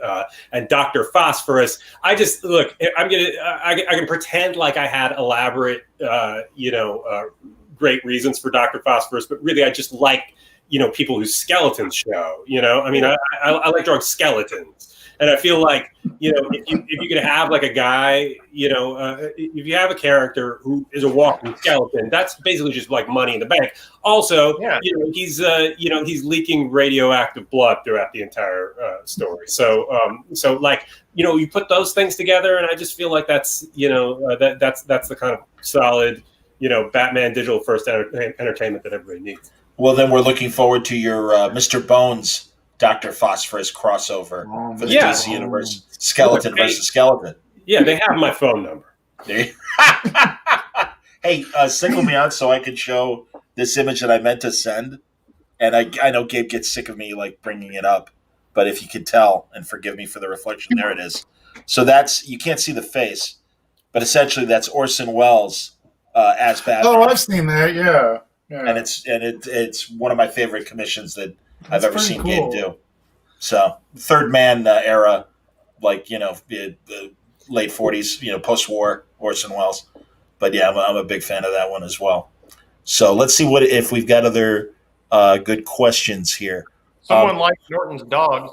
Dr. Phosphorus. I just I can pretend like I had elaborate great reasons for Dr. Phosphorus, but really I just like people whose skeletons show. I mean, I like drawing skeletons. And I feel like, if you could have like a guy, if you have a character who is a walking skeleton, that's basically just like money in the bank. Also, he's leaking radioactive blood throughout the entire story. So you put those things together, and I just feel like that's that's the kind of solid, Batman digital first entertainment that everybody needs. Well, then we're looking forward to your Mr. Bones, Dr. Phosphorus crossover for the DC Universe, skeleton versus skeleton. Yeah, they have my phone number. Hey, single me out so I can show this image that I meant to send. And I know Gabe gets sick of me like bringing it up, but if you could tell, and forgive me for the reflection, there it is. So you can't see the face, but essentially that's Orson Welles as Batman. Oh, I've seen that. Yeah. And it's one of my favorite commissions that I've ever seen Gabe do. So Third Man era, like the late 40s, post-war Orson Welles. But yeah, I'm a big fan of that one as well. So let's see if we've got other good questions here. Someone likes Norton's dogs.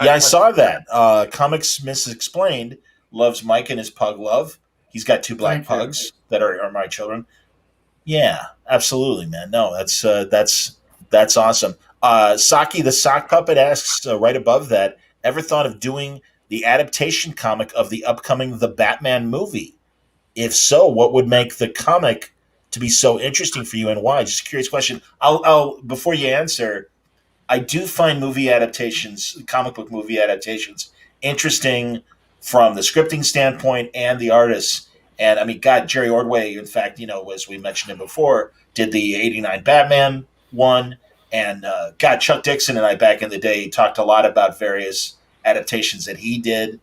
Yeah, I saw that. Comics Misexplained loves Mike and his pug love. He's got 2 black pugs that are my children. Yeah, absolutely, man. No, that's awesome. Saki the Sock Puppet asks right above that, ever thought of doing the adaptation comic of the upcoming The Batman movie? If so, what would make the comic to be so interesting for you and why? Just a curious question. I'll before you answer, I do find movie adaptations, comic book movie adaptations, interesting from the scripting standpoint and the artists. And I mean, God, Jerry Ordway, in fact, as we mentioned him before, did the '89 Batman one. And God, Chuck Dixon and I back in the day talked a lot about various adaptations that he did,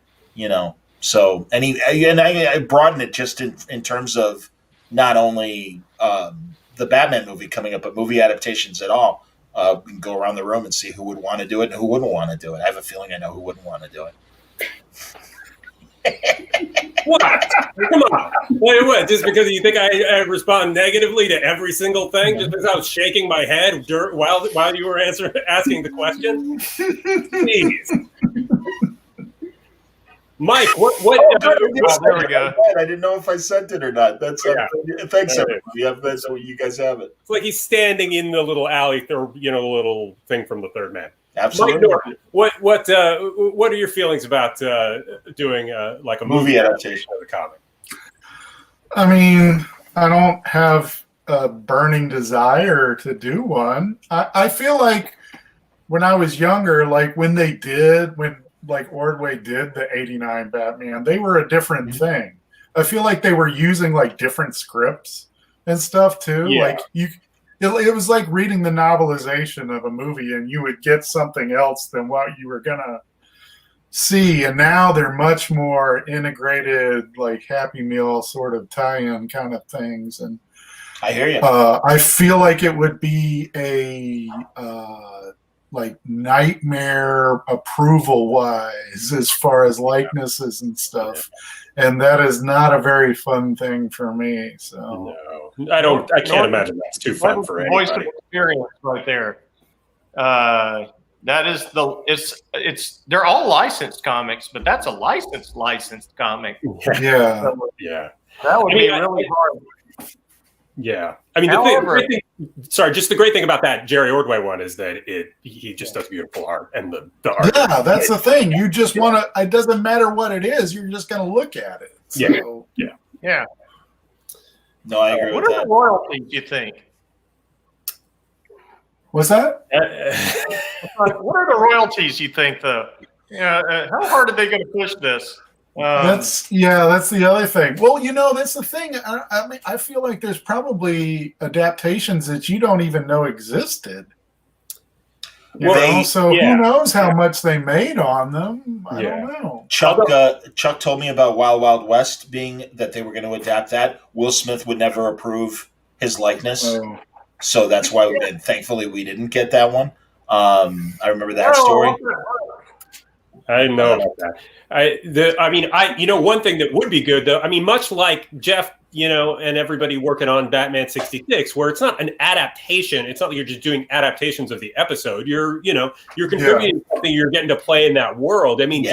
So, I broaden it just in terms of not only the Batman movie coming up, but movie adaptations at all. We can go around the room and see who would want to do it and who wouldn't want to do it. I have a feeling I know who wouldn't want to do it. What? Come on. What? Just because you think I respond negatively to every single thing, just because I was shaking my head while you were asking the question? Jeez. Mike, what? There we go. I didn't know if I sent it or not. Thanks, everybody. That's what you guys have it. It's like he's standing in the little alley, the little thing from the Third Man. Absolutely. Mike Norton, what are your feelings about doing like a movie adaptation of the comic? I mean, I don't have a burning desire to do one. I feel like when I was younger, like when Ordway did the '89 Batman, they were a different thing. I feel like they were using like different scripts and stuff too. Yeah. Like it was like reading the novelization of a movie, and you would get something else than what you were gonna see. And now they're much more integrated, like Happy Meal sort of tie-in kind of things. And I hear you. I feel like it would be a like nightmare approval wise as far as likenesses and stuff. And that is not a very fun thing for me. So no, I can't imagine that's too fun for anybody. Voice of experience right there. That is they're all licensed comics, but that's a licensed comic. Yeah. So, yeah. That would be really hard. Yeah, I mean, the great thing about that Jerry Ordway one is that he just does beautiful art, and the art. Yeah, that's the thing. You just want to. It doesn't matter what it is. You're just going to look at it. So. Yeah. No, I agree with that. What are the royalties, you think? What's that? What are the royalties, you think? Though, how hard are they going to push this? That's the other thing. Well, that's the thing. I mean, I feel like there's probably adaptations that you don't even know existed. Who knows how much they made on them? I don't know. Chuck told me about Wild Wild West being that they were going to adapt that. Will Smith would never approve his likeness, so that's why thankfully we didn't get that one. I remember that story. I didn't know about that. One thing that would be good though. I mean, much like Jeff and everybody working on Batman 66, where it's not an adaptation. It's not like you're just doing adaptations of the episode. You're contributing something. You're getting to play in that world. I mean,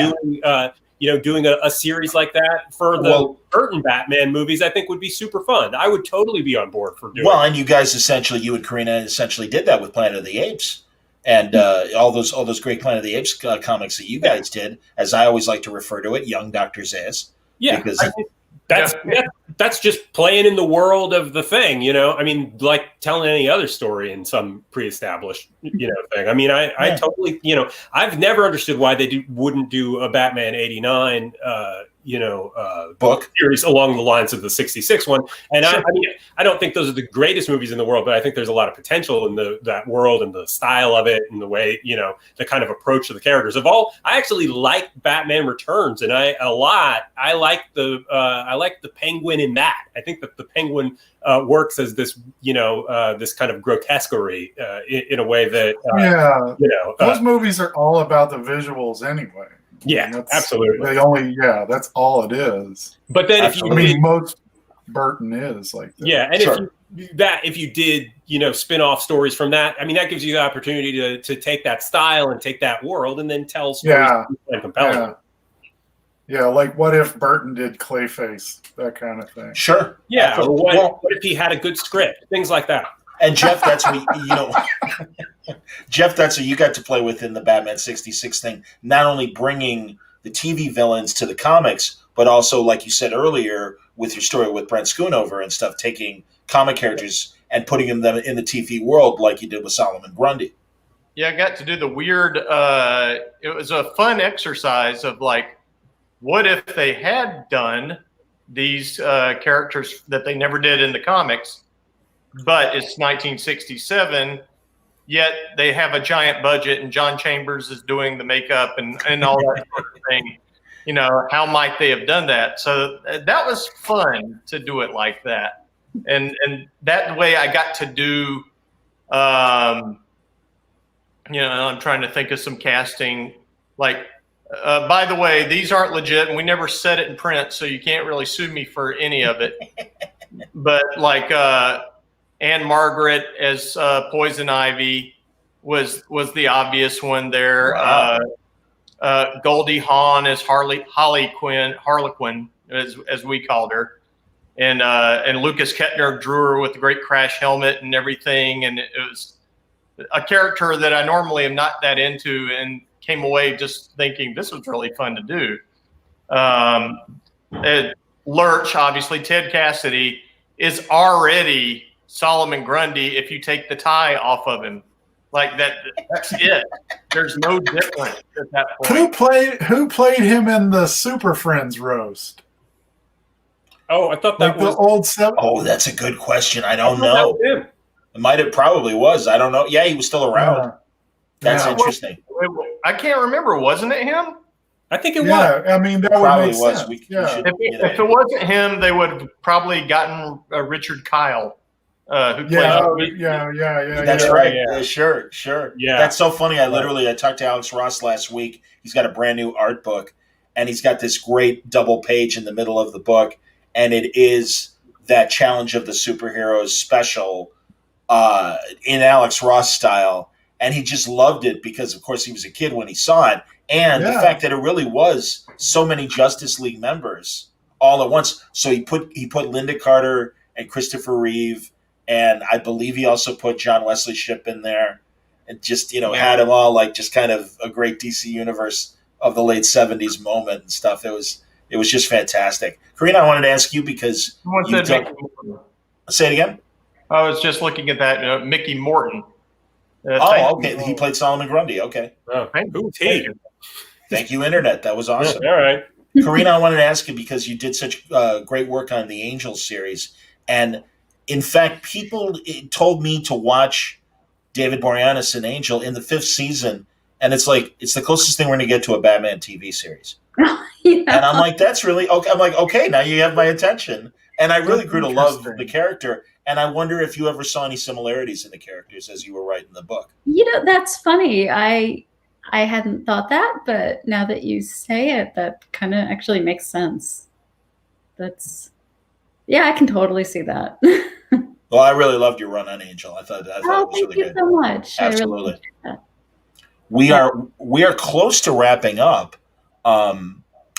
doing a series like that for the Burton Batman movies, I think would be super fun. I would totally be on board for doing. Well, and you guys you and Corinna essentially did that with Planet of the Apes, and all those great Planet of the Apes comics that you guys did, as I always like to refer to it, Young Dr. Zayas. Yeah, because that's just playing in the world of the thing, I mean, like telling any other story in some pre-established, thing. I mean, I totally, I've never understood why they wouldn't do a Batman 89, book series along the lines of the 66 one. And sure. I mean, I don't think those are the greatest movies in the world, but I think there's a lot of potential in that world and the style of it and the way, the kind of approach to the characters of all. I actually like Batman Returns, and I like the Penguin in that. I think that the Penguin works as this, this kind of grotesquerie in a way that, those movies are all about the visuals anyway. Yeah, absolutely. That's all it is. But then most Burton is like that. Yeah, and if you did, spin-off stories from that, I mean, that gives you the opportunity to take that style and take that world and then tell stories and compelling. Yeah, like what if Burton did Clayface, that kind of thing. Sure. Yeah, or what if he had a good script, things like that. And Jeff, that's what Jeff, that's what you got to play with in the Batman 66 thing. Not only bringing the TV villains to the comics, but also, like you said earlier, with your story with Brent Schoonover and stuff, taking comic characters and putting them in the TV world, like you did with Solomon Grundy. Yeah, I got to do the weird. It was a fun exercise of like, what if they had done these characters that they never did in the comics? But it's 1967, yet they have a giant budget, and John Chambers is doing the makeup and all that sort of thing. How might they have done that? So that was fun to do it like that, and that way I got to do. I'm trying to think of some casting. Like, by the way, these aren't legit, and we never said it in print, so you can't really sue me for any of it. But like. Anne Margaret as Poison Ivy was the obvious one there. Wow. Goldie Hawn as Harlequin, as we called her, and Lucas Kettner drew her with the great crash helmet and everything. And it was a character that I normally am not that into, and came away just thinking this was really fun to do. Lurch, obviously, Ted Cassidy is already Solomon Grundy if you take the tie off of him. Like that's it. There's no difference at that point. Who played him in the Super Friends roast? Oh, I thought that was the old seven. Oh, that's a good question. I don't know. It probably was. I don't know. Yeah, he was still around. That's interesting. I can't remember. Wasn't it him? I think it was. Yeah, I mean, that probably would make was. sense. If it wasn't him, they would have probably gotten Richard Kyle. Who played That's right. Yeah. Sure. Yeah. That's so funny. I talked to Alex Ross last week. He's got a brand new art book, and he's got this great double page in the middle of the book, and it is that Challenge of the Superheroes special in Alex Ross style. And he just loved it because, of course, he was a kid when he saw it. And the fact that it really was so many Justice League members all at once. So he put Linda Carter and Christopher Reeve, and I believe he also put John Wesley Shipp in there, and just had them all like just kind of a great DC universe of the late 70s moment and stuff. It was just fantastic. Corinna, I wanted to ask you because say it again. I was just looking at that Mickey Morton. Okay. He played Solomon Grundy. Okay. Oh, Thank you, Internet. That was awesome. All right. Corinna, I wanted to ask you because you did such great work on the Angels series, and in fact, people told me to watch David Boreanaz in Angel in the 5th season, and it's the closest thing we're going to get to a Batman TV series. And I'm like, that's really okay. I'm like, okay, now you have my attention, and I really grew to love the character. And I wonder if you ever saw any similarities in the characters as you were writing the book. That's funny. I hadn't thought that, but now that you say it, that kind of actually makes sense. Yeah, I can totally see that. Well, I really loved your run on Angel. I thought it was Thank really you good. so much. Absolutely. I really appreciate that. We are close to wrapping up. I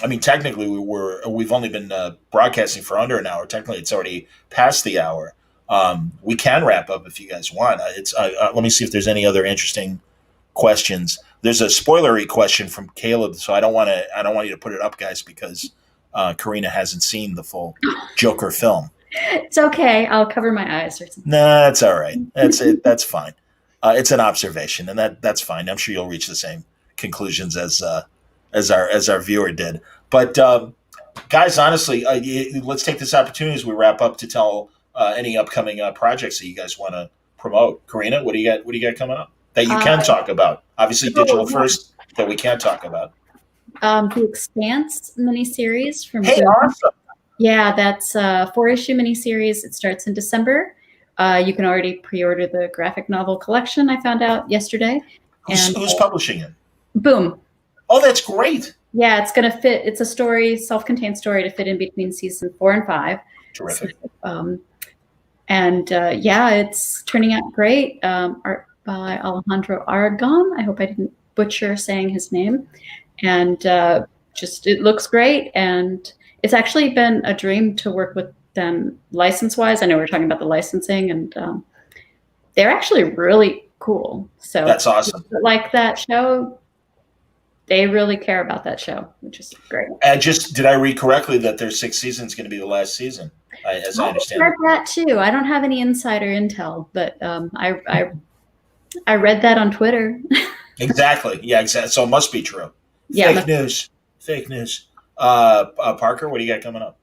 mean, technically, we've only been broadcasting for under an hour. Technically, it's already past the hour. We can wrap up if you guys want. Let me see if there's any other interesting questions. There's a spoilery question from Caleb, so I don't want you to put it up, guys, because Corinna hasn't seen the full Joker film. It's okay. I'll cover my eyes or something. Nah, that's all right. That's it. That's fine. It's an observation, and that's fine. I'm sure you'll reach the same conclusions as our viewer did. But guys, honestly, let's take this opportunity as we wrap up to tell any upcoming projects that you guys want to promote. Corinna, what do you got? What do you got coming up that you can talk about? Obviously, digital first that we can't talk about. The Expanse miniseries from. Hey, awesome. Yeah, that's a 4-issue miniseries. It starts in December. You can already pre-order the graphic novel collection. I found out yesterday. Who's publishing it? Boom. Oh, that's great. Yeah, it's going to fit. It's a story, self-contained story to fit in between season 4 and 5. Terrific. So, yeah, it's turning out great. Art by Alejandro Aragon. I hope I didn't butcher saying his name. And it looks great. And it's actually been a dream to work with them license-wise. I know we're talking about the licensing, and they're actually really cool. So that's awesome. Like that show, they really care about that show, which is great. And did I read correctly that their 6th season is going to be the last season? As I understand. I read that too. I don't have any insider intel, but I read that on Twitter. Exactly. Yeah. Exactly. So it must be true. Yeah. Fake news. Parker, what do you got coming up?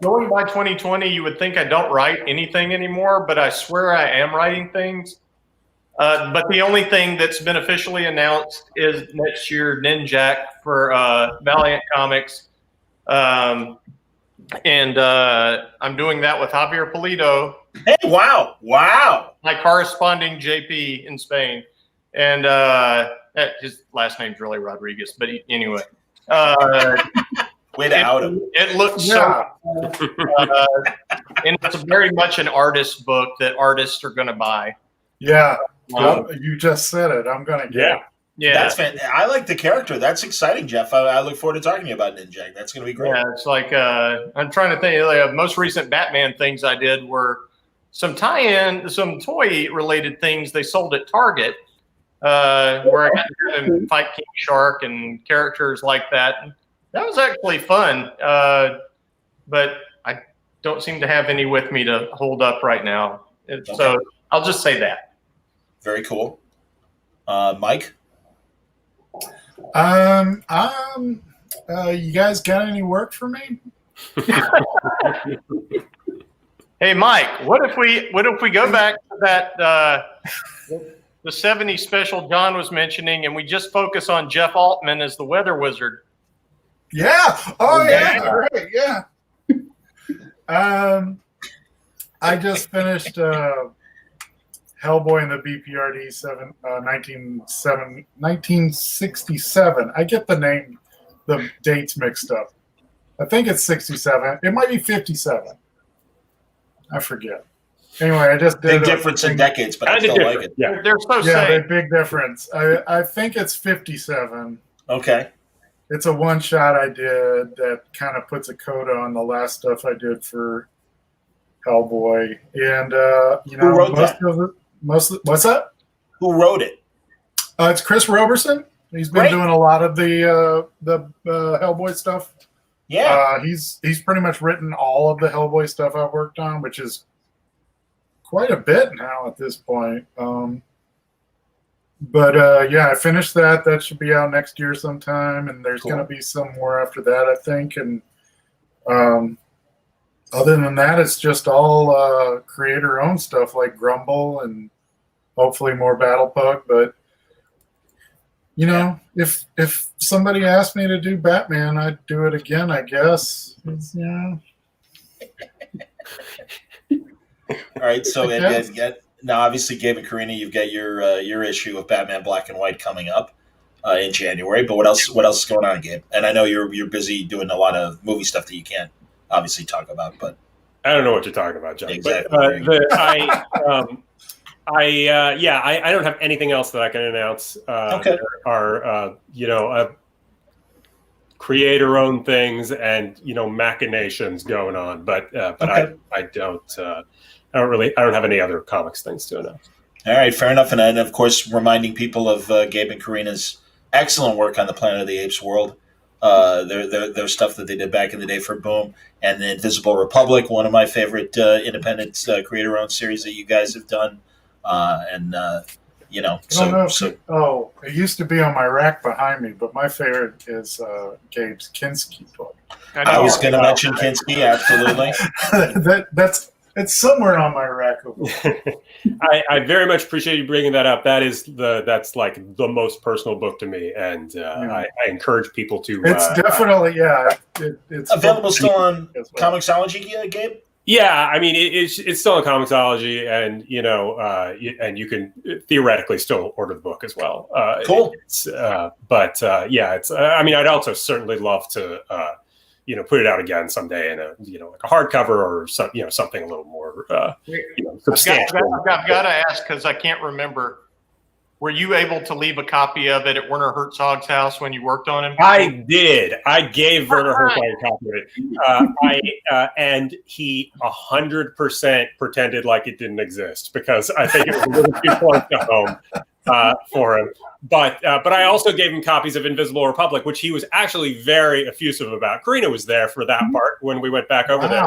Going by 2020, you would think I don't write anything anymore, but I swear I am writing things. But the only thing that's been officially announced is next year, Ninjak for Valiant Comics. And I'm doing that with Javier Pulido. Hey, wow. My corresponding JP in Spain. And his last name's really Rodriguez, but anyway. Way to out him. It looks so cool. And it's very much an artist book that artists are going to buy. Yeah. You just said it. I'm going to get it. Yeah. That's fantastic. I like the character. That's exciting, Jeff. I look forward to talking to you about Ninjak. That's going to be great. Yeah, it's like I'm trying to think. Most recent Batman things I did were some tie-in, some toy-related things they sold at Target, where I got to fight King Shark and characters like that. That was actually fun, but I don't seem to have any with me to hold up right now. Okay. So I'll just say that. Very cool. Mike? You guys got any work for me? Hey, Mike, what if we go back to that the 70s special John was mentioning, and we just focus on Jeff Altman as the weather wizard? Yeah. Oh yeah. Great. Yeah. I just finished Hellboy and the BPRD 1967. I get the dates mixed up. I think it's 67. It might be 57. I forget. Anyway, I just did big difference in decades, but I still like it. Yeah, they're so big difference. I think it's 57. Okay. It's a one shot I did that kind of puts a coda on the last stuff I did for Hellboy. And who wrote that? What's that? Who wrote it? It's Chris Roberson. He's been doing a lot of the Hellboy stuff. Yeah. He's pretty much written all of the Hellboy stuff I've worked on, which is quite a bit now at this point. But I finished that. That should be out next year sometime, and there's going to be some more after that, I think. And other than that, it's just all creator-owned stuff like Grumble and hopefully more Battle Pug. But if somebody asked me to do Batman, I'd do it again, I guess. All right, so now obviously, Gabe and Corinna, you've got your issue of Batman Black and White coming up in January. But what else is going on, Gabe? And I know you're busy doing a lot of movie stuff that you can't obviously talk about. But I don't know what you're talking about, John. Exactly. But, I don't have anything else that I can announce. Okay. There are, creator-owned things and machinations going on, but Okay. I don't have any other comics things to announce. All right, fair enough. And of course, reminding people of Gabe and Corinna's excellent work on the Planet of the Apes world. Their stuff that they did back in the day for Boom, and the Invisible Republic, one of my favorite independent creator-owned series that you guys have done. It used to be on my rack behind me, but my favorite is Gabe's Kinski book. I was going to mention Kinski, absolutely. It's somewhere on my rack. I very much appreciate you bringing that up. That's like the most personal book to me, and I encourage people to. It's definitely it's available still on Comixology, Gabe. Yeah, I mean it's still on Comixology, and and you can theoretically still order the book as well. Cool. It's I mean, I'd also certainly love to. Put it out again someday in a like a hardcover or something a little more substantial. I've got to ask because I can't remember. Were you able to leave a copy of it at Werner Herzog's house when you worked on him? I did. I gave Werner Herzog a copy of it. And he 100% pretended like it didn't exist because I think it was a little too close to home for him. But I also gave him copies of Invisible Republic, which he was actually very effusive about. Corinna was there for that part when we went back over there.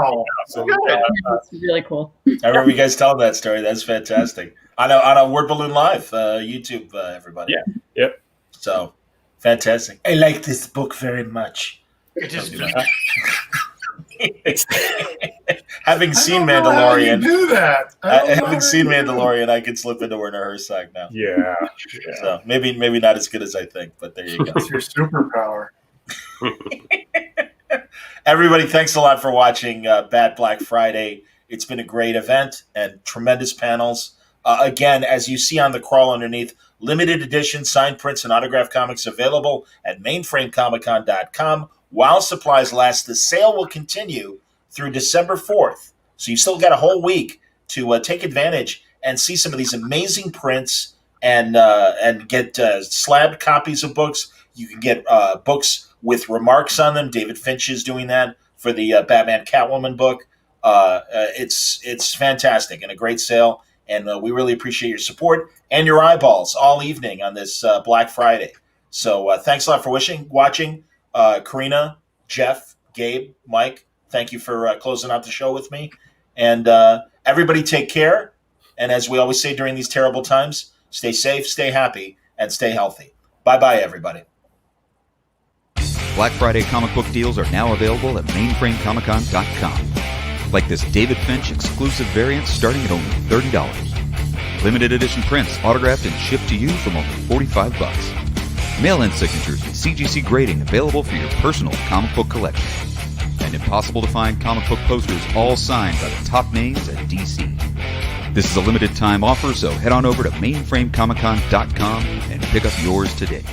That's really cool. I remember you guys telling that story. That's fantastic. On a Word Balloon Live YouTube, everybody. Yeah. Yep. So fantastic. I like this book very much. It is. Having seen Mandalorian, do that. Having seen Mandalorian, I can slip into Werner Herzog now. Yeah. So maybe not as good as I think, but there you go. It's your superpower. Everybody, thanks a lot for watching Bat Black Friday. It's been a great event and tremendous panels. Again, as you see on the crawl underneath, limited edition signed prints and autographed comics available at mainframecomiccon.com. While supplies last, the sale will continue through December 4th. So you've still got a whole week to take advantage and see some of these amazing prints and get slabbed copies of books. You can get books with remarks on them. David Finch is doing that for the Batman Catwoman book. It's fantastic and a great sale. And we really appreciate your support and your eyeballs all evening on this Black Friday. So thanks a lot for watching. Corinna, Jeff, Gabe, Mike, thank you for closing out the show with me. And everybody take care. And as we always say during these terrible times, stay safe, stay happy, and stay healthy. Bye-bye, everybody. Black Friday comic book deals are now available at mainframecomiccon.com. Like this David Finch exclusive variant starting at only $30. Limited edition prints autographed and shipped to you from only $45. Mail-in signatures with CGC grading available for your personal comic book collection. And impossible to find comic book posters all signed by the top names at DC. This is a limited time offer, so head on over to mainframecomiccon.com and pick up yours today.